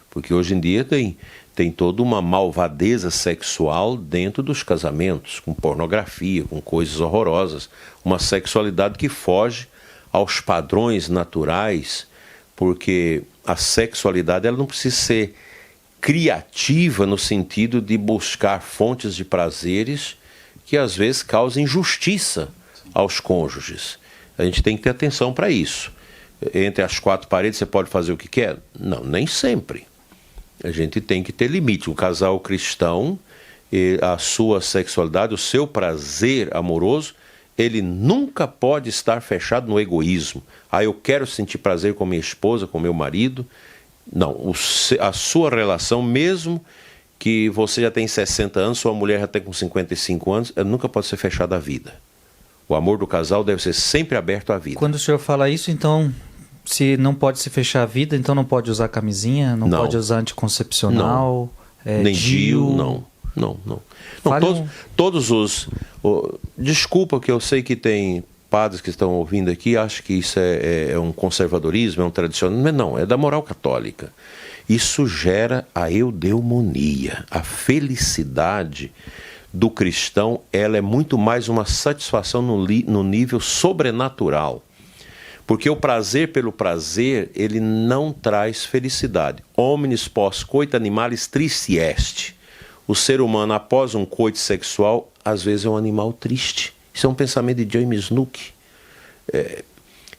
porque hoje em dia tem toda uma malvadeza sexual dentro dos casamentos, com pornografia, com coisas horrorosas, uma sexualidade que foge aos padrões naturais, porque a sexualidade ela não precisa ser criativa no sentido de buscar fontes de prazeres que às vezes causam injustiça aos cônjuges. A gente tem que ter atenção para isso. Entre as 4 paredes você pode fazer o que quer? Não, nem sempre. A gente tem que ter limite. O casal cristão, a sua sexualidade, o seu prazer amoroso, ele nunca pode estar fechado no egoísmo. Eu quero sentir prazer com minha esposa, com meu marido, Não, a sua relação, mesmo que você já tem 60 anos, sua mulher já tem com 55 anos, ela nunca pode ser fechada à vida. O amor do casal deve ser sempre aberto à vida. Quando o senhor fala isso, então, se não pode se fechar a vida, então não pode usar camisinha, não pode usar anticoncepcional, nem DIU, não. Todos os... desculpa que eu sei que tem padres que estão ouvindo aqui, acham que isso é um conservadorismo, é um tradicional, mas não, é da moral católica. Isso gera a eudemonia, a felicidade do cristão, ela é muito mais uma satisfação no nível sobrenatural. Porque o prazer pelo prazer, ele não traz felicidade. Omnis post coito animalis tristi est. O ser humano, após um coito sexual, às vezes é um animal triste. Isso é um pensamento de James Snook.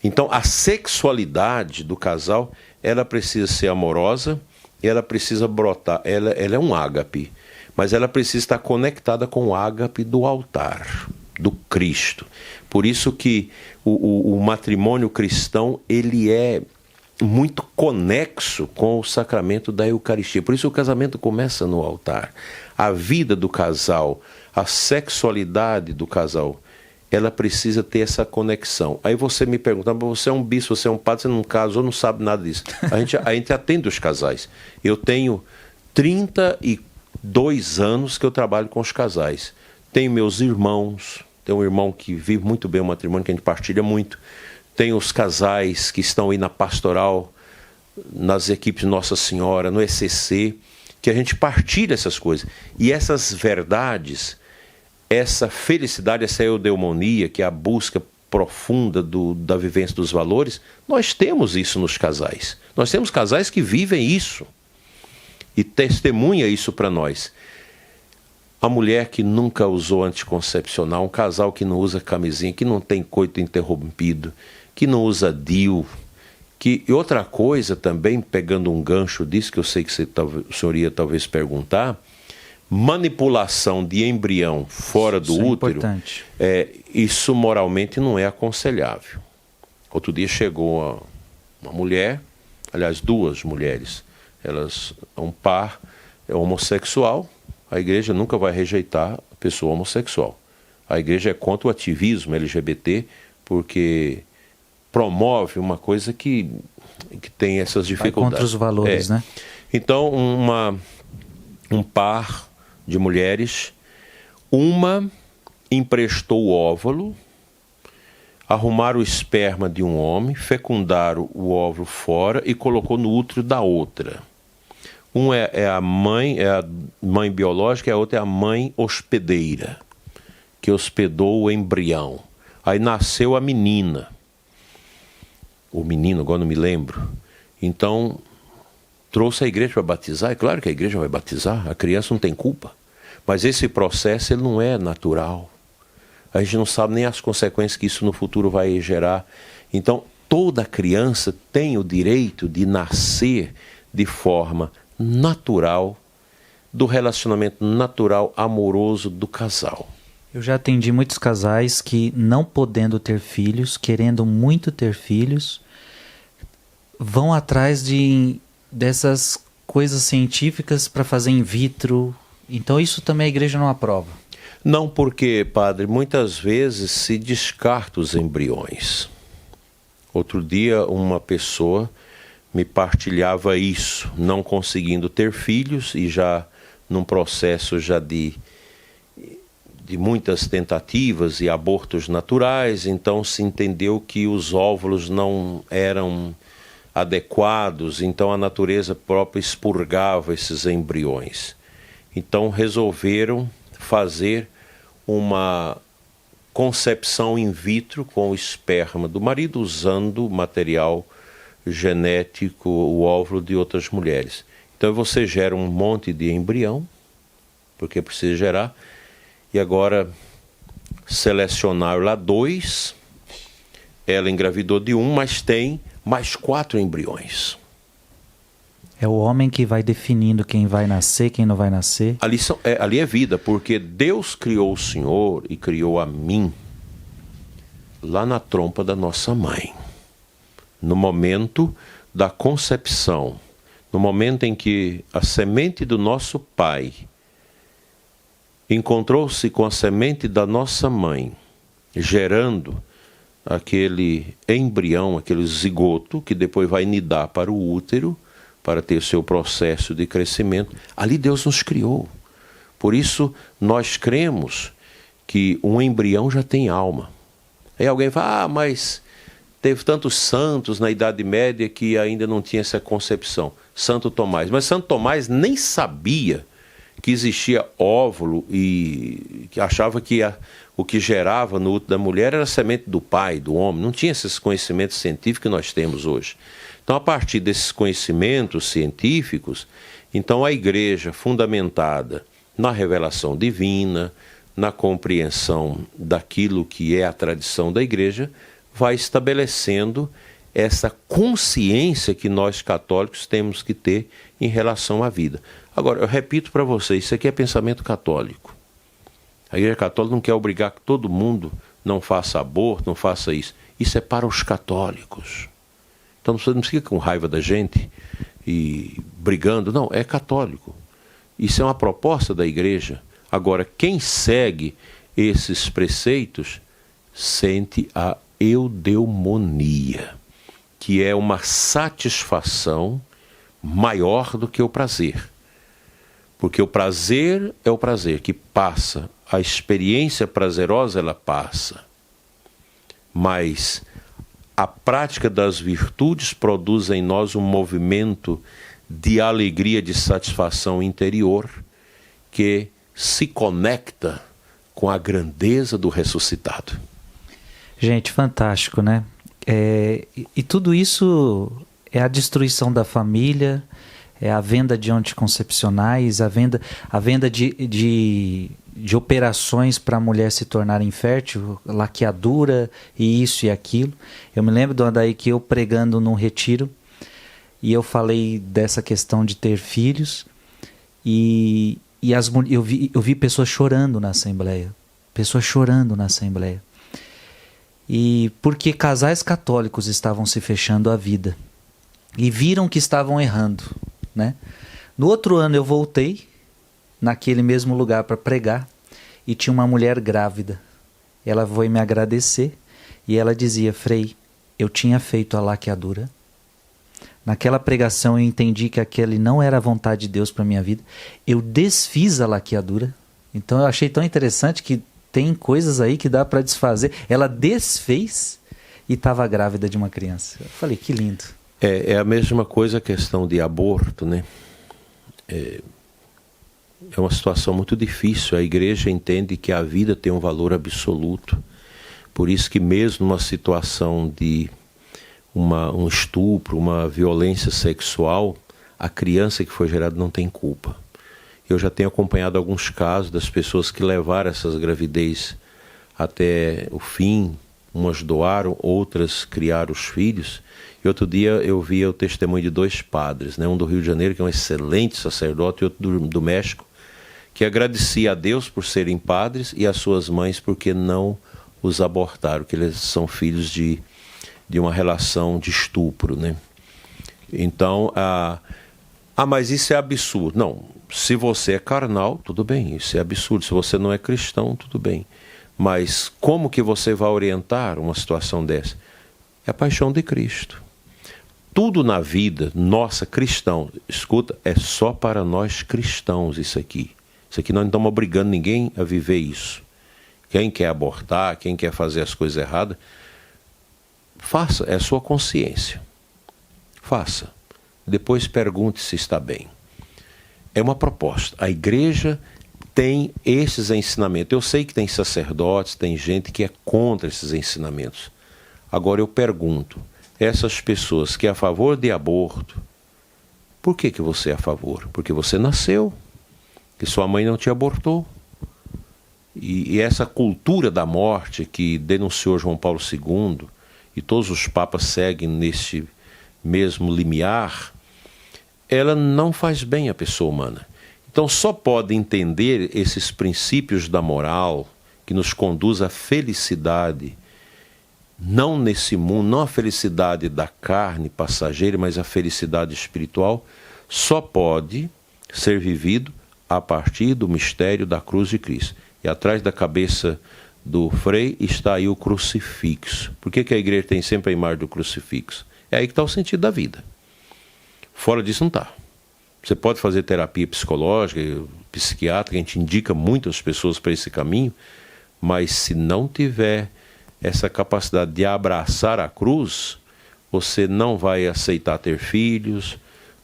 Então, a sexualidade do casal, ela precisa ser amorosa, ela precisa brotar, ela é um ágape, mas ela precisa estar conectada com o ágape do altar, do Cristo. Por isso que o matrimônio cristão, ele é muito conexo com o sacramento da Eucaristia. Por isso o casamento começa no altar. A vida do casal, a sexualidade do casal, ela precisa ter essa conexão. Aí você me pergunta, você é um bispo, você é um padre, você não casou, não sabe nada disso. A gente atende os casais. Eu tenho 32 anos que eu trabalho com os casais. Tenho meus irmãos, tenho um irmão que vive muito bem o matrimônio, que a gente partilha muito. Tenho os casais que estão aí na pastoral, nas equipes Nossa Senhora, no ECC, que a gente partilha essas coisas. E essas verdades, essa felicidade, essa eudemonia, que é a busca profunda da vivência dos valores, nós temos isso nos casais. Nós temos casais que vivem isso e testemunha isso para nós. A mulher que nunca usou anticoncepcional, um casal que não usa camisinha, que não tem coito interrompido, que não usa DIU, e outra coisa também, pegando um gancho disso, que eu sei que o senhor ia talvez perguntar, manipulação de embrião fora do útero, isso moralmente não é aconselhável. Outro dia chegou uma mulher, aliás, duas mulheres, um par é homossexual, a igreja nunca vai rejeitar a pessoa homossexual. A igreja é contra o ativismo LGBT, porque promove uma coisa que tem essas dificuldades. Vai contra os valores, né? Então, um par de mulheres, uma emprestou o óvulo, arrumaram o esperma de um homem, fecundaram o óvulo fora e colocou no útero da outra. Um é a mãe biológica e a outra é a mãe hospedeira, que hospedou o embrião. Aí nasceu a menina. O menino, agora não me lembro. Então, trouxe a igreja para batizar. É claro que a igreja vai batizar, a criança não tem culpa. Mas esse processo ele não é natural. A gente não sabe nem as consequências que isso no futuro vai gerar. Então, toda criança tem o direito de nascer de forma natural, do relacionamento natural, amoroso do casal. Eu já atendi muitos casais que, não podendo ter filhos, querendo muito ter filhos, vão atrás dessas coisas científicas para fazer in vitro. Então isso também a igreja não aprova. Não, porque, padre, muitas vezes se descarta os embriões. Outro dia uma pessoa me partilhava isso, não conseguindo ter filhos e já num processo já de muitas tentativas e abortos naturais, então se entendeu que os óvulos não eram adequados, então a natureza própria expurgava esses embriões. Então resolveram fazer uma concepção in vitro com o esperma do marido, usando material genético, o óvulo de outras mulheres. Então você gera um monte de embrião, porque precisa gerar, e agora selecionaram lá 2, ela engravidou de 1, mas tem mais 4 embriões. É o homem que vai definindo quem vai nascer, quem não vai nascer. Ali é vida, porque Deus criou o Senhor e criou a mim lá na trompa da nossa mãe. No momento da concepção, no momento em que a semente do nosso pai encontrou-se com a semente da nossa mãe, gerando aquele embrião, aquele zigoto, que depois vai nidar para o útero, para ter seu processo de crescimento, ali Deus nos criou. Por isso, nós cremos que um embrião já tem alma. Aí alguém fala, mas teve tantos santos na Idade Média que ainda não tinha essa concepção. Santo Tomás. Mas Santo Tomás nem sabia que existia óvulo e que achava que o que gerava no útero da mulher era a semente do pai, do homem. Não tinha esses conhecimentos científicos que nós temos hoje. Então, a partir desses conhecimentos científicos, então a igreja, fundamentada na revelação divina, na compreensão daquilo que é a tradição da igreja, vai estabelecendo essa consciência que nós católicos temos que ter em relação à vida. Agora, eu repito para vocês, isso aqui é pensamento católico. A igreja católica não quer obrigar que todo mundo não faça aborto, não faça isso. Isso é para os católicos. Então você não fica com raiva da gente e brigando. Não, é católico. Isso é uma proposta da igreja. Agora, quem segue esses preceitos sente a eudemonia, que é uma satisfação maior do que o prazer. Porque o prazer é o prazer que passa, a experiência prazerosa ela passa. Mas a prática das virtudes produz em nós um movimento de alegria, de satisfação interior, que se conecta com a grandeza do ressuscitado. Gente, fantástico, né? E tudo isso é a destruição da família, é a venda de anticoncepcionais, a venda de operações para a mulher se tornar infértil, laqueadura e isso e aquilo. Eu me lembro do Adair que eu pregando num retiro e eu falei dessa questão de ter filhos e eu vi pessoas chorando na Assembleia. E porque casais católicos estavam se fechando a vida e viram que estavam errando, né? No outro ano eu voltei naquele mesmo lugar para pregar e tinha uma mulher grávida. Ela foi me agradecer e ela dizia: Frei, eu tinha feito a laqueadura. Naquela pregação eu entendi que aquele não era a vontade de Deus para minha vida. Eu desfiz a laqueadura. Então eu achei tão interessante que tem coisas aí que dá para desfazer. Ela desfez e estava grávida de uma criança. Eu falei, que lindo. É a mesma coisa a questão de aborto, né? É uma situação muito difícil. A igreja entende que a vida tem um valor absoluto. Por isso que mesmo numa situação de um estupro, uma violência sexual, a criança que foi gerada não tem culpa. Eu já tenho acompanhado alguns casos das pessoas que levaram essas gravidez até o fim. Umas doaram, outras criaram os filhos. E outro dia eu via o testemunho de 2 padres, né? Um do Rio de Janeiro, que é um excelente sacerdote, e outro do México, que agradecia a Deus por serem padres e as suas mães porque não os abortaram, que eles são filhos de uma relação de estupro, né? Então, mas isso é absurdo. Não, se você é carnal, tudo bem, isso é absurdo. Se você não é cristão, tudo bem. Mas como que você vai orientar uma situação dessa? É a paixão de Cristo. Tudo na vida nossa, cristão, escuta, é só para nós cristãos isso aqui. Isso aqui nós não estamos obrigando ninguém a viver isso. Quem quer abortar, quem quer fazer as coisas erradas, faça, é a sua consciência. Faça. Depois pergunte se está bem. É uma proposta. A igreja tem esses ensinamentos. Eu sei que tem sacerdotes, tem gente que é contra esses ensinamentos. Agora eu pergunto, essas pessoas que é a favor de aborto, por que você é a favor? Porque você nasceu, que sua mãe não te abortou. E essa cultura da morte que denunciou João Paulo II, e todos os papas seguem neste mesmo limiar, ela não faz bem à pessoa humana. Então só pode entender esses princípios da moral que nos conduz à felicidade, não nesse mundo, não a felicidade da carne passageira, mas a felicidade espiritual, só pode ser vivido a partir do mistério da cruz de Cristo. E atrás da cabeça do Frei está aí o crucifixo. Por que a igreja tem sempre a imagem do crucifixo? É aí que está o sentido da vida. Fora disso não está. Você pode fazer terapia psicológica, psiquiátrica, a gente indica muitas pessoas para esse caminho, mas se não tiver essa capacidade de abraçar a cruz, você não vai aceitar ter filhos,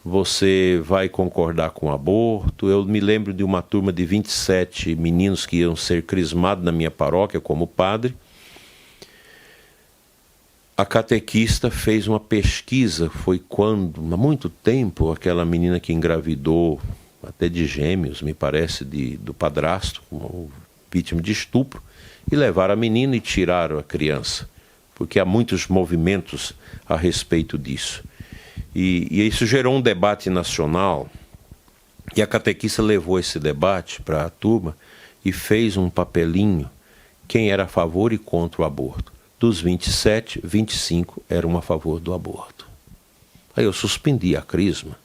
você vai concordar com o aborto. Eu me lembro de uma turma de 27 meninos que iam ser crismados na minha paróquia como padre. A catequista fez uma pesquisa, foi quando, há muito tempo, aquela menina que engravidou, até de gêmeos, me parece, do padrasto, vítima de estupro, e levaram a menina e tiraram a criança, porque há muitos movimentos a respeito disso. E isso gerou um debate nacional, e a catequista levou esse debate para a turma e fez um papelinho, quem era a favor e contra o aborto. Dos 27, 25 eram a favor do aborto. Aí eu suspendi a crisma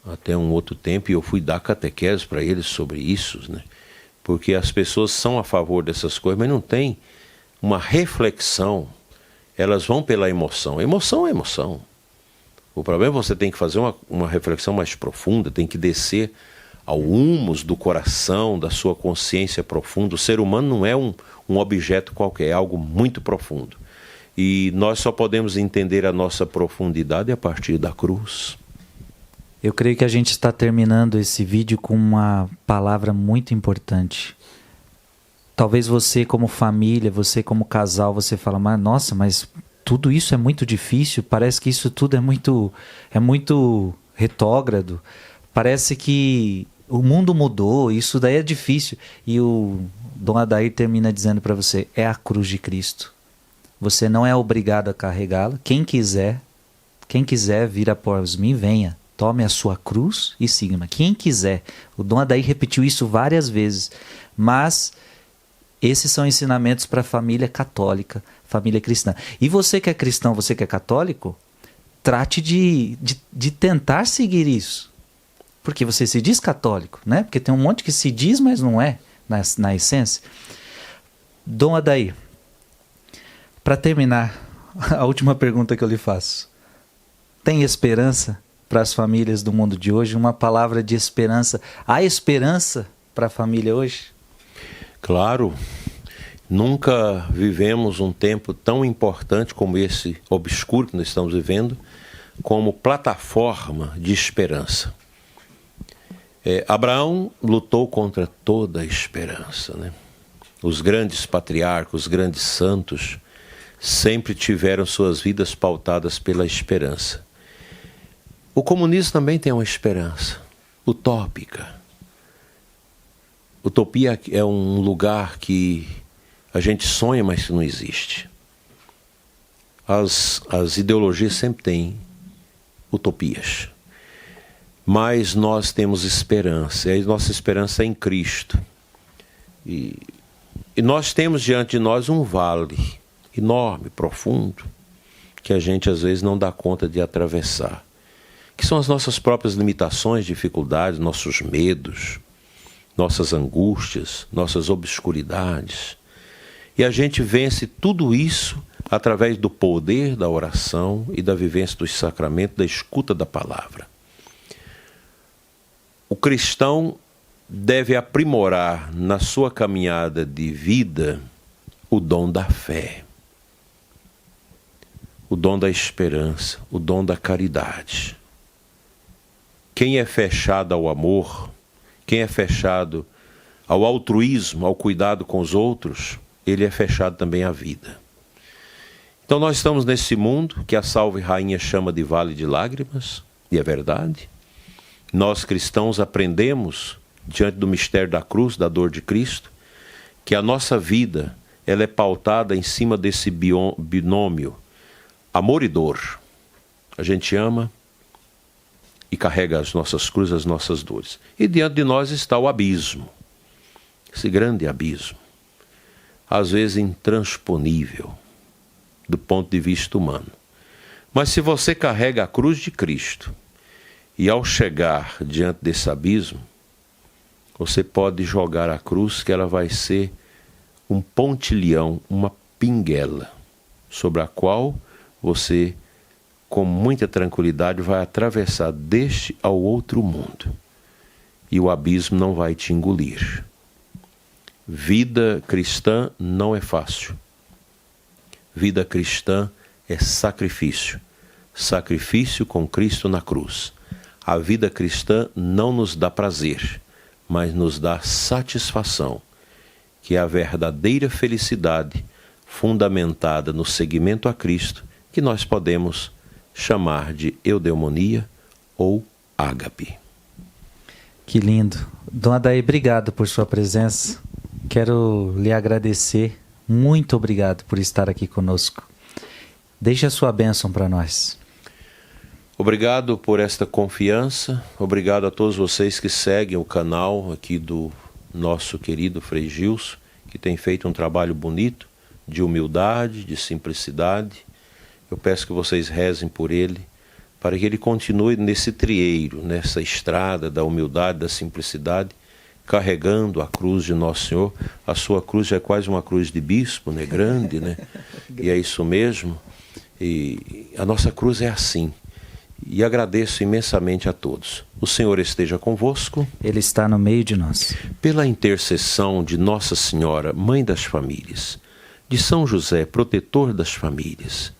até um outro tempo e eu fui dar catequese para eles sobre isso, né? Porque as pessoas são a favor dessas coisas, mas não tem uma reflexão. Elas vão pela emoção. Emoção é emoção. O problema é que você tem que fazer uma reflexão mais profunda, tem que descer ao humus do coração, da sua consciência profunda. O ser humano não é um objeto qualquer, é algo muito profundo. E nós só podemos entender a nossa profundidade a partir da cruz. Eu creio que a gente está terminando esse vídeo com uma palavra muito importante. Talvez você como família, você como casal, você fala, mas nossa, mas tudo isso é muito difícil, parece que isso tudo é muito retrógrado, parece que o mundo mudou, isso daí é difícil. E o Dom Adair termina dizendo para você, é a cruz de Cristo. Você não é obrigado a carregá-la. Quem quiser vir após mim, venha. Tome a sua cruz e siga-me. Quem quiser. O Dom Adair repetiu isso várias vezes. Mas esses são ensinamentos para a família católica, família cristã. E você que é cristão, você que é católico, trate de tentar seguir isso. Porque você se diz católico, né? Porque tem um monte que se diz, mas não é, na essência. Dom Adair, para terminar, a última pergunta que eu lhe faço. Tem esperança para as famílias do mundo de hoje? Uma palavra de esperança. Há esperança para a família hoje? Claro. Nunca vivemos um tempo tão importante como esse obscuro que nós estamos vivendo, como plataforma de esperança. Abraão lutou contra toda a esperança, né? Os grandes patriarcas, os grandes santos, sempre tiveram suas vidas pautadas pela esperança. O comunismo também tem uma esperança utópica. Utopia é um lugar que a gente sonha, mas que não existe. As ideologias sempre têm utopias. Mas nós temos esperança, e a nossa esperança é em Cristo. E nós temos diante de nós um vale enorme, profundo, que a gente às vezes não dá conta de atravessar. Que são as nossas próprias limitações, dificuldades, nossos medos, nossas angústias, nossas obscuridades. E a gente vence tudo isso através do poder da oração e da vivência dos sacramentos, da escuta da palavra. O cristão deve aprimorar na sua caminhada de vida o dom da fé, o dom da esperança, o dom da caridade. Quem é fechado ao amor, quem é fechado ao altruísmo, ao cuidado com os outros, ele é fechado também à vida. Então nós estamos nesse mundo que a Salve Rainha chama de vale de lágrimas, e é verdade. Nós cristãos aprendemos, diante do mistério da cruz, da dor de Cristo, que a nossa vida ela é pautada em cima desse binômio amor e dor. A gente ama e carrega as nossas cruzes, as nossas dores. E diante de nós está o abismo, esse grande abismo, às vezes intransponível do ponto de vista humano. Mas se você carrega a cruz de Cristo E ao chegar diante desse abismo, você pode jogar a cruz, que ela vai ser um pontilhão, uma pinguela, sobre a qual você, com muita tranquilidade, vai atravessar deste ao outro mundo. E o abismo não vai te engolir. Vida cristã não é fácil. Vida cristã é sacrifício. Sacrifício com Cristo na cruz. A vida cristã não nos dá prazer, mas nos dá satisfação, que é a verdadeira felicidade fundamentada no seguimento a Cristo, que nós podemos chamar de eudemonia ou ágape. Que lindo. Dom Adair, obrigado por sua presença. Quero lhe agradecer. Muito obrigado por estar aqui conosco. Deixe a sua bênção para nós. Obrigado por esta confiança. Obrigado a todos vocês que seguem o canal aqui do nosso querido Frei Gilson, que tem feito um trabalho bonito, de humildade, de simplicidade. Eu peço que vocês rezem por ele, para que ele continue nesse trieiro, nessa estrada da humildade, da simplicidade, carregando a cruz de Nosso Senhor. A sua cruz já é quase uma cruz de bispo, né? Grande, né? E é isso mesmo. E a nossa cruz é assim. E agradeço imensamente a todos. O Senhor esteja convosco. Ele está no meio de nós. Pela intercessão de Nossa Senhora, Mãe das Famílias, de São José, protetor das famílias,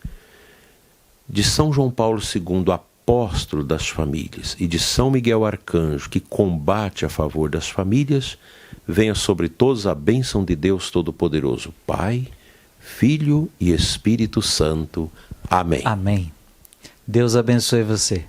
de São João Paulo II, apóstolo das famílias, e de São Miguel Arcanjo, que combate a favor das famílias, venha sobre todos a bênção de Deus Todo-Poderoso, Pai, Filho e Espírito Santo. Amém. Amém. Deus abençoe você.